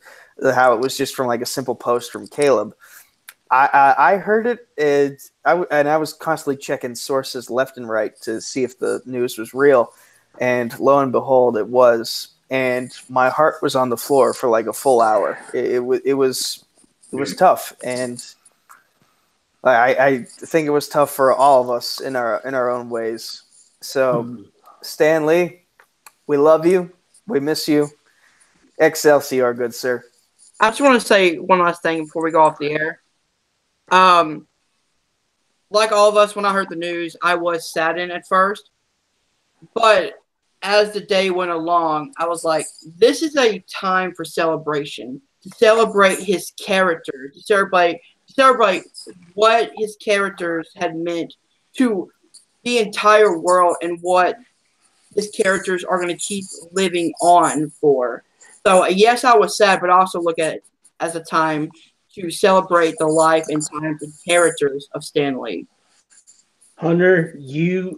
how it was just from like a simple post from Caleb. I heard it, and I was constantly checking sources left and right to see if the news was real, and lo and behold, it was. And my heart was on the floor for like a full hour. It was tough, and I think it was tough for all of us in our own ways. So, Stan Lee, we love you, we miss you. Excelsior, good sir. I just want to say one last thing before we go off the air. Like all of us, when I heard the news, I was saddened at first. But as the day went along, I was like, this is a time for celebration. To celebrate his character. To celebrate what his characters had meant to the entire world and what his characters are going to keep living on for. So, yes, I was sad, but I also look at it as a time to celebrate the life and times and characters of Stan Lee. Hunter,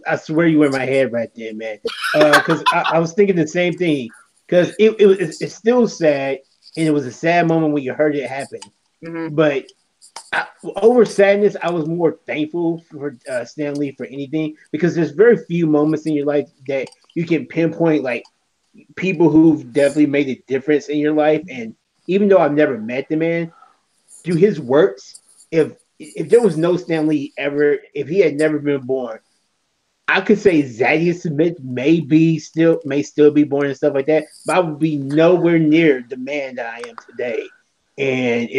I swear you were in my head right there, man. Because I was thinking the same thing. Because it's still sad, and it was a sad moment when you heard it happen. Mm-hmm. But over sadness, I was more thankful for Stan Lee for anything, because there's very few moments in your life that you can pinpoint, like, people who've definitely made a difference in your life. And even though I've never met the man, through his works, if there was no Stan Lee ever, if he had never been born, I could say Zadie Smith may still be born and stuff like that, but I would be nowhere near the man that I am today. And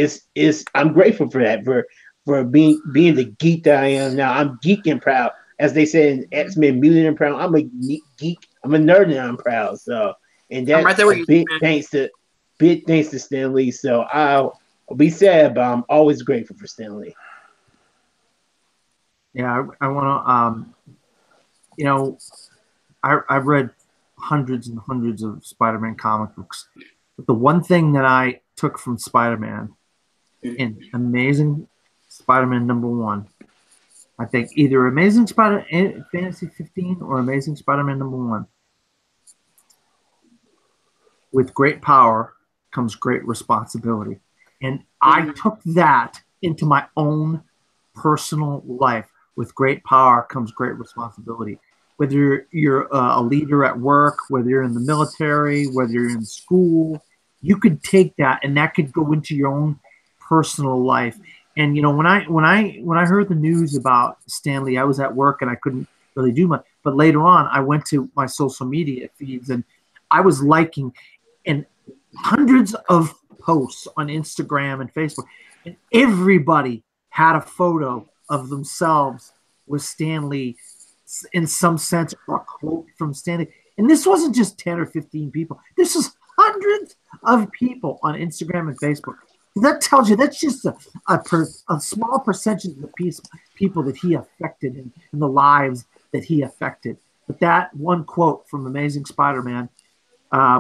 I'm grateful for that, for being the geek that I am now. I'm geek and proud. As they say in X-Men Mutant and Proud, I'm a geek. I'm a nerd and I'm proud. So, and that's right there with big thanks to Stan Lee. So I'll be sad, but I'm always grateful for Stan Lee. Yeah, I want to. I've read hundreds and hundreds of Spider-Man comic books, but the one thing that I took from Spider-Man in Amazing Spider-Man #1, I think either Amazing Spider Fantasy 15 or Amazing Spider-Man #1. With great power comes great responsibility. And I took that into my own personal life. With great power comes great responsibility. Whether you're a leader at work, whether you're in the military, whether you're in school, you could take that and that could go into your own personal life. And when I heard the news about Stanley, I was at work and I couldn't really do much. But later on, I went to my social media feeds and I was liking and hundreds of posts on Instagram and Facebook, and everybody had a photo of themselves with Stanley in some sense or a quote from Stanley. And this wasn't just 10 or 15 people. This is hundreds of people on Instagram and Facebook. That tells you that's just a small percentage of the people that he affected and the lives that he affected. But that one quote from Amazing Spider-Man,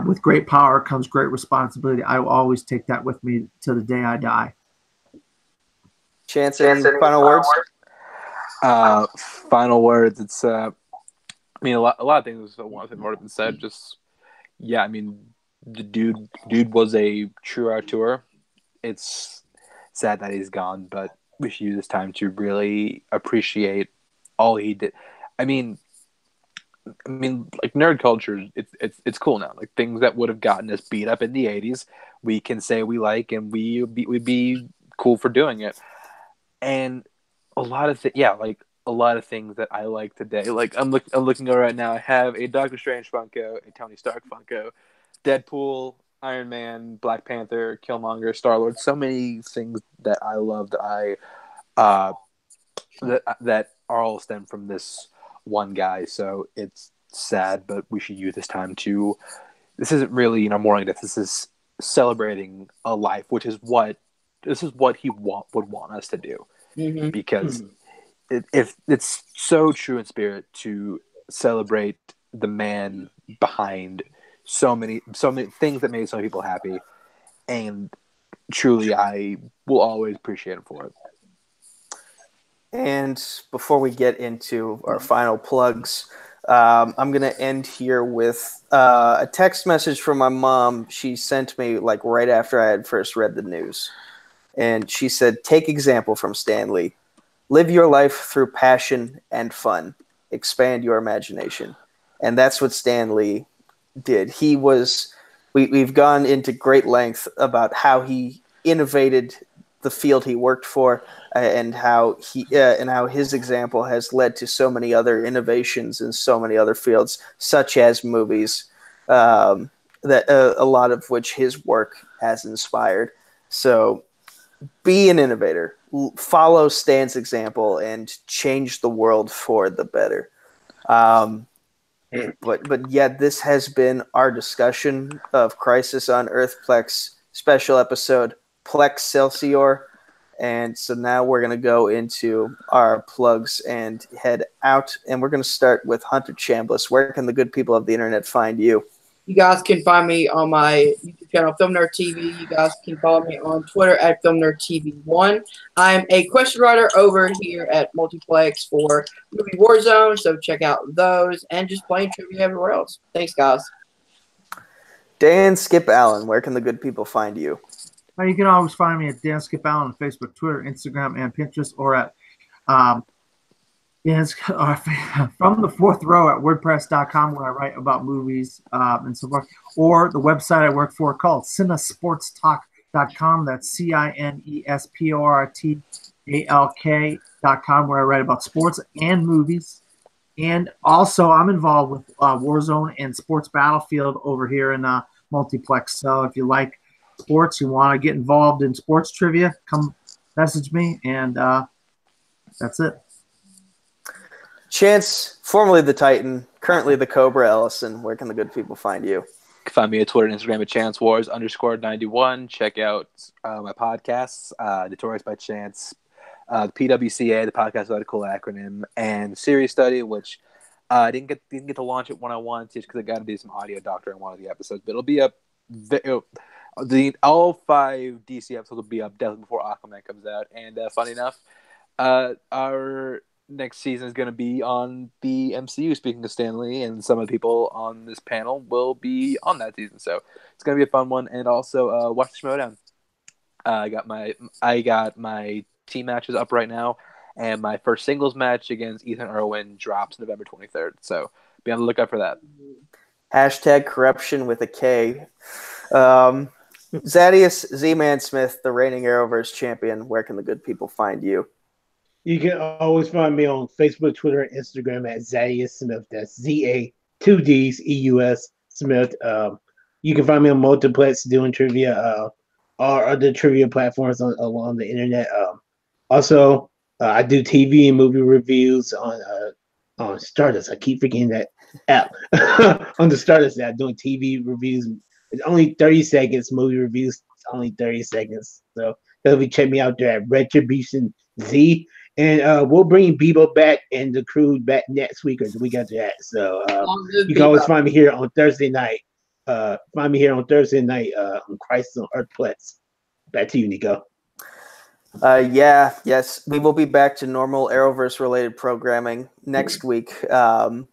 with great power comes great responsibility. I will always take that with me to the day I die. Chance, any final words? Final words. It's I mean a lot of things have already been said. Just I mean the dude was a true auteur. It's sad that he's gone, but we should use this time to really appreciate all he did. I mean, like nerd culture, it's cool now. Like things that would have gotten us beat up in the '80s, we can say we like, and we'd be cool for doing it. And a lot of a lot of things that I like today. Like I'm looking over right now. I have a Doctor Strange Funko, a Tony Stark Funko, Deadpool, Iron Man, Black Panther, Killmonger, Star-Lord. So many things that I love that that all stem from this one guy. So it's sad, but we should use this time to. This isn't really mourning death. This is celebrating a life, which is what he would want us to do, because if it's so true in spirit to celebrate the man behind so many things that made so many people happy, and truly I will always appreciate him for it. And before we get into our final plugs, I'm going to end here with a text message from my mom. She sent me like right after I had first read the news. And she said, take example from Stan Lee. Live your life through passion and fun. Expand your imagination. And that's what Stan Lee did. He was, we've gone into great length about how he innovated the field he worked for, and how his example has led to so many other innovations in so many other fields, such as movies, that a lot of which his work has inspired. So be an innovator, follow Stan's example, and change the world for the better. But yeah, this has been our discussion of Crisis on Earth Plex special episode Plexcelsior. And so now we're going to go into our plugs and head out. And we're going to start with Hunter Chambliss. Where can the good people of the internet find you? You guys can find me on my YouTube channel, Film Nerd TV. You guys can follow me on Twitter at Film Nerd TV1. I'm a question writer over here at Multiplex for Movie Warzone, so check out those and just playing trivia everywhere else. Thanks, guys. Dan Skip Allen, where can the good people find you? You can always find me at Dan Skip Allen on Facebook, Twitter, Instagram, and Pinterest, or at from the fourth row at WordPress.com, where I write about movies and so forth, or the website I work for called Cinesportstalk.com. That's Cinesportstalk.com, where I write about sports and movies. And also, I'm involved with Warzone and Sports Battlefield over here in Multiplex. So if you like sports, you want to get involved in sports trivia, come message me, and that's it. Chance, formerly the Titan, currently the Cobra Ellison. Where can the good people find you? You can find me at Twitter and Instagram at ChanceWars_91. Check out my podcasts, Notorious by Chance, the PWCA, the Podcast Article acronym, and Series Study, which I didn't get to launch it when I wanted to, just because I got to do some audio doctor in one of the episodes. But it'll be up. All 5 DC episodes will be up definitely before Aquaman comes out. And funny enough, our next season is going to be on the MCU. Speaking of Stan Lee, and some of the people on this panel will be on that season, so it's going to be a fun one. And also, watch the Schmodown. I got my team matches up right now, and my first singles match against Ethan Irwin drops November 23rd. So be on the lookout for that. Hashtag corruption with a K. Zadius Z-Man Smith, the reigning Arrowverse champion. Where can the good people find you? You can always find me on Facebook, Twitter, and Instagram at Zadius Smith. That's ZA2Ds Smith. You can find me on Multiplex doing trivia, or other trivia platforms along the internet. Also, I do TV and movie reviews on Stardust. I keep forgetting that app. On the Stardust app, doing TV reviews. It's only 30 seconds. Movie reviews, only 30 seconds. So definitely check me out there at Retribution Z. And we'll bring Bebo back and the crew back next week or the week after that. So you can always find me here on Thursday night. On Crisis on Earth Plex. Back to you, Nico. Yes, we will be back to normal Arrowverse-related programming next week on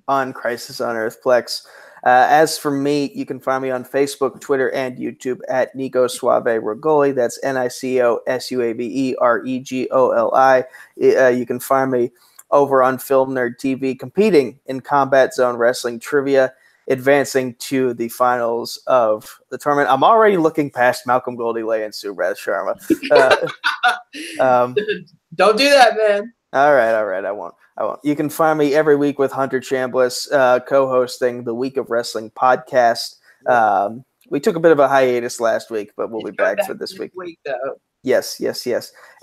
Crisis on Earth Plex. As for me, you can find me on Facebook, Twitter, and YouTube at Nico Suave Regoli. That's NicoSuaveRegoli. You can find me over on Film Nerd TV, competing in Combat Zone Wrestling Trivia, advancing to the finals of the tournament. I'm already looking past Malcolm Goldilay and Subrat Sharma. Don't do that, man. All right. I won't. You can find me every week with Hunter Chambliss, co-hosting the Week of Wrestling podcast. We took a bit of a hiatus last week, but we'll be back for this week. Though. Yes.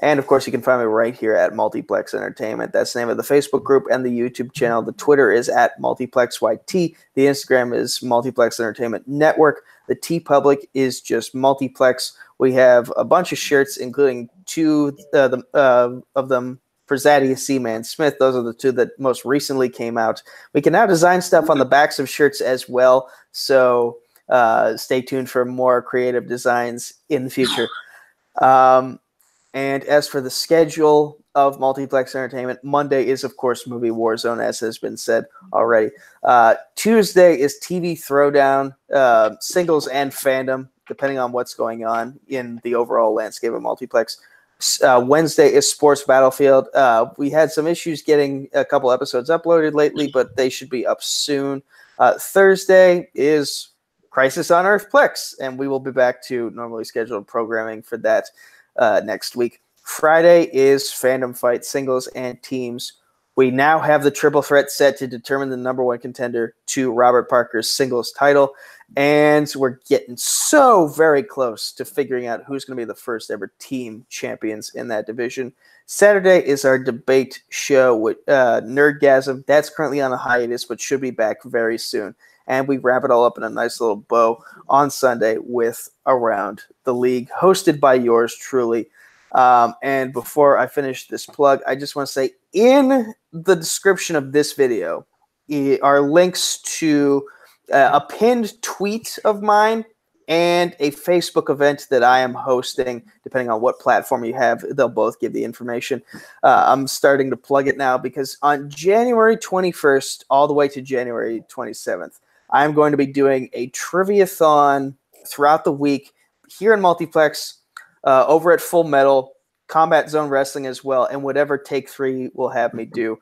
And, of course, you can find me right here at Multiplex Entertainment. That's the name of the Facebook group and the YouTube channel. The Twitter is at MultiplexYT. The Instagram is Multiplex Entertainment Network. The TeePublic is just Multiplex. We have a bunch of shirts, including 2 of them for Zadius C-Man Smith. Those are the 2 that most recently came out. We can now design stuff on the backs of shirts as well, so stay tuned for more creative designs in the future. And as for the schedule of Multiplex Entertainment, Monday is, of course, Movie Warzone, as has been said already. Tuesday is TV Throwdown, singles and fandom, depending on what's going on in the overall landscape of Multiplex. Wednesday is Sports Battlefield. We had some issues getting a couple episodes uploaded lately, but they should be up soon. Thursday is Crisis on Earth Plex, and we will be back to normally scheduled programming for that next week. Friday is Fandom Fight singles and teams. We now have the triple threat set to determine the number 1 contender to Robert Parker's singles title, and we're getting so very close to figuring out who's going to be the first ever team champions in that division. Saturday is our debate show with Nerdgasm. That's currently on a hiatus, but should be back very soon. And we wrap it all up in a nice little bow on Sunday with Around the League, hosted by yours truly. And before I finish this plug, I just want to say in the description of this video are links to a pinned tweet of mine and a Facebook event that I am hosting. Depending on what platform you have, they'll both give the information. I'm starting to plug it now because on January 21st all the way to January 27th, I'm going to be doing a Triviathon throughout the week here in Multiplex, over at Full Metal, Combat Zone Wrestling as well, and whatever Take 3 will have me do,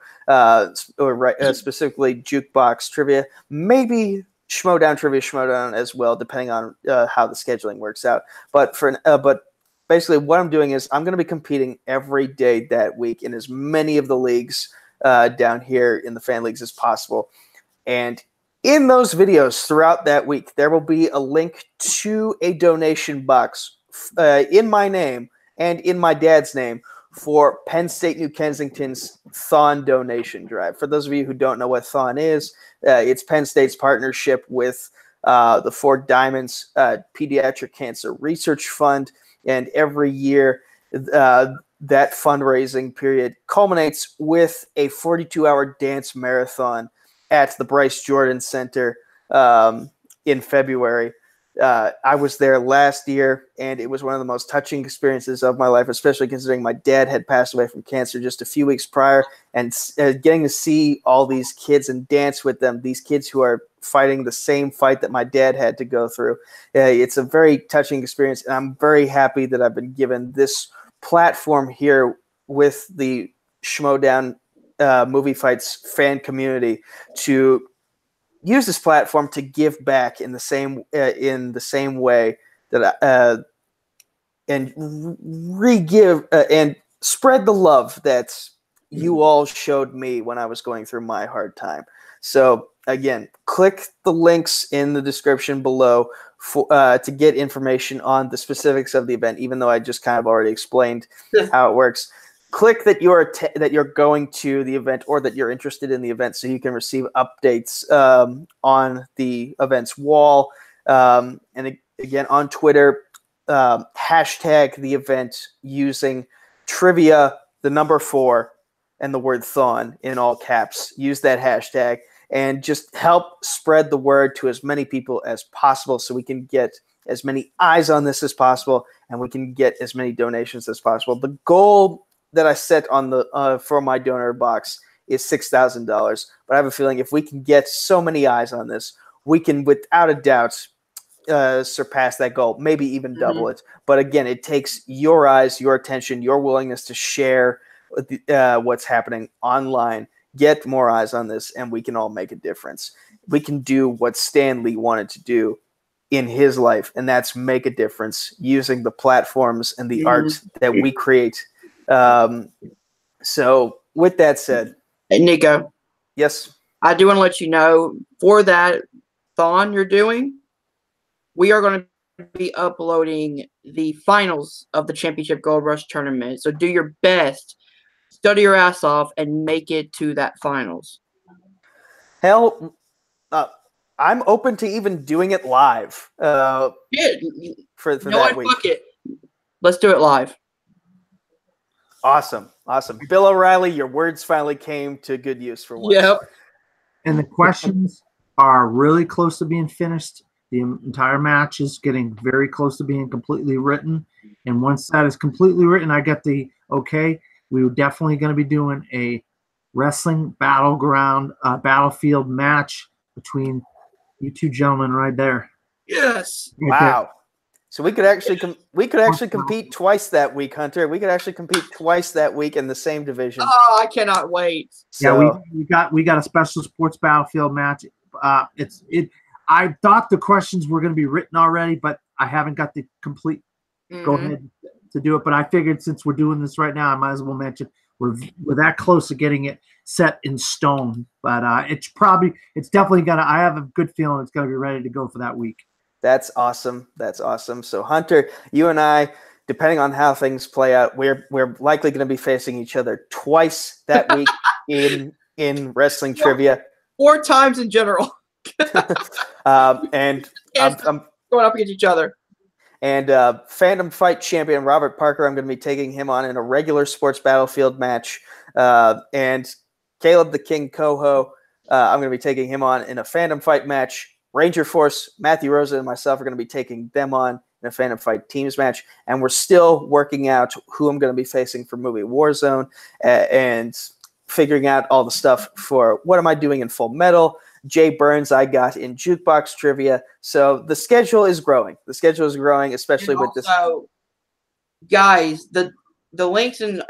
specifically Jukebox Trivia, maybe Schmodown Trivia Schmodown as well, depending on how the scheduling works out. But basically what I'm doing is I'm going to be competing every day that week in as many of the leagues down here in the fan leagues as possible. And in those videos throughout that week, there will be a link to a donation box in my name and in my dad's name for Penn State New Kensington's THON donation drive. For those of you who don't know what THON is, it's Penn State's partnership with the Four Diamonds Pediatric Cancer Research Fund. And every year, that fundraising period culminates with a 42-hour dance marathon at the Bryce Jordan Center in February. I was there last year, and it was one of the most touching experiences of my life, especially considering my dad had passed away from cancer just a few weeks prior, and getting to see all these kids and dance with them, these kids who are fighting the same fight that my dad had to go through. It's a very touching experience, and I'm very happy that I've been given this platform here with the Schmodown Movie Fights fan community to use this platform to give back in the same way that and re-give and spread the love that you all showed me when I was going through my hard time. So again, click the links in the description below to get information on the specifics of the event, even though I just kind of already explained how it works. Click that you're going to the event or that you're interested in the event so you can receive updates on the event's wall. And again, on Twitter, hashtag the event using trivia, the number 4, and the word THON in all caps. Use that hashtag and just help spread the word to as many people as possible so we can get as many eyes on this as possible and we can get as many donations as possible. The goal that I set on the for my donor box is $6,000. But I have a feeling if we can get so many eyes on this, we can, without a doubt, surpass that goal, maybe even double it. But again, it takes your eyes, your attention, your willingness to share what's happening online. Get more eyes on this, and we can all make a difference. We can do what Stan Lee wanted to do in his life, and that's make a difference using the platforms and the art that we create. So with that said, hey, Nico. Yes. I do want to let you know, for that thon you're doing, we are going to be uploading the finals of the Championship Gold Rush tournament. So do your best, study your ass off, and make it to that finals. Hell, I'm open to even doing it live. For that week. Fuck it. Let's do it live. Awesome. Bill O'Reilly, your words finally came to good use for once. Yep. And the questions are really close to being finished. The entire match is getting very close to being completely written. And once that is completely written, I get the okay. We're definitely going to be doing a wrestling battleground battlefield match between you two gentlemen right there. Yes. Wow. So we could actually compete twice that week, Hunter. We could actually compete twice that week in the same division. Oh, I cannot wait. So, yeah, we got a special sports battlefield match. I thought the questions were going to be written already, but I haven't got the complete go ahead to do it. But I figured since we're doing this right now, I might as well mention we're that close to getting it set in stone. But it's definitely gonna. I have a good feeling it's gonna be ready to go for that week. That's awesome. So Hunter, you and I, depending on how things play out, we're likely going to be facing each other twice that week in wrestling trivia. 4 times in general. And I'm going up against each other. And Phantom Fight champion Robert Parker, I'm going to be taking him on in a regular sports battlefield match. And Caleb the King Coho, I'm going to be taking him on in a Phantom Fight match. Ranger Force, Matthew Rosa, and myself are going to be taking them on in a Phantom Fight teams match. And we're still working out who I'm going to be facing for movie Warzone and figuring out all the stuff for what am I doing in Full Metal. Jay Burns I got in Jukebox Trivia. So the schedule is growing. Especially with this. Guys, the links and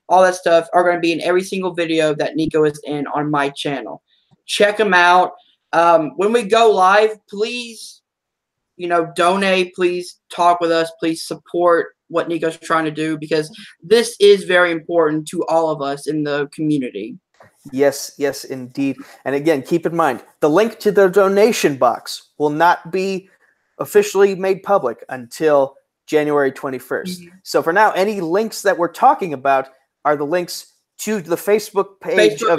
all that stuff are going to be in every single video that Nico is in on my channel. Check them out. When we go live, please, donate. Please talk with us. Please support what Nico's trying to do because this is very important to all of us in the community. Yes, indeed. And again, keep in mind, the link to the donation box will not be officially made public until January 21st. So for now, any links that we're talking about are the links to the Facebook page to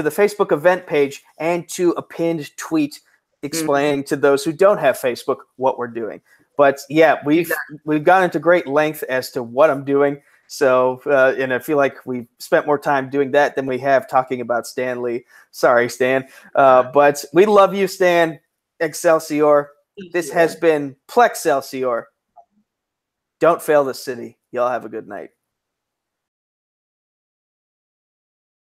the Facebook event page and to a pinned tweet explaining to those who don't have Facebook what we're doing. But yeah, we've gone into great length as to what I'm doing. So, and I feel like we spent more time doing that than we have talking about Stanley. Sorry, Stan. But we love you, Stan. Excelsior. This has been Plexcelsior. Don't fail the city. Y'all have a good night.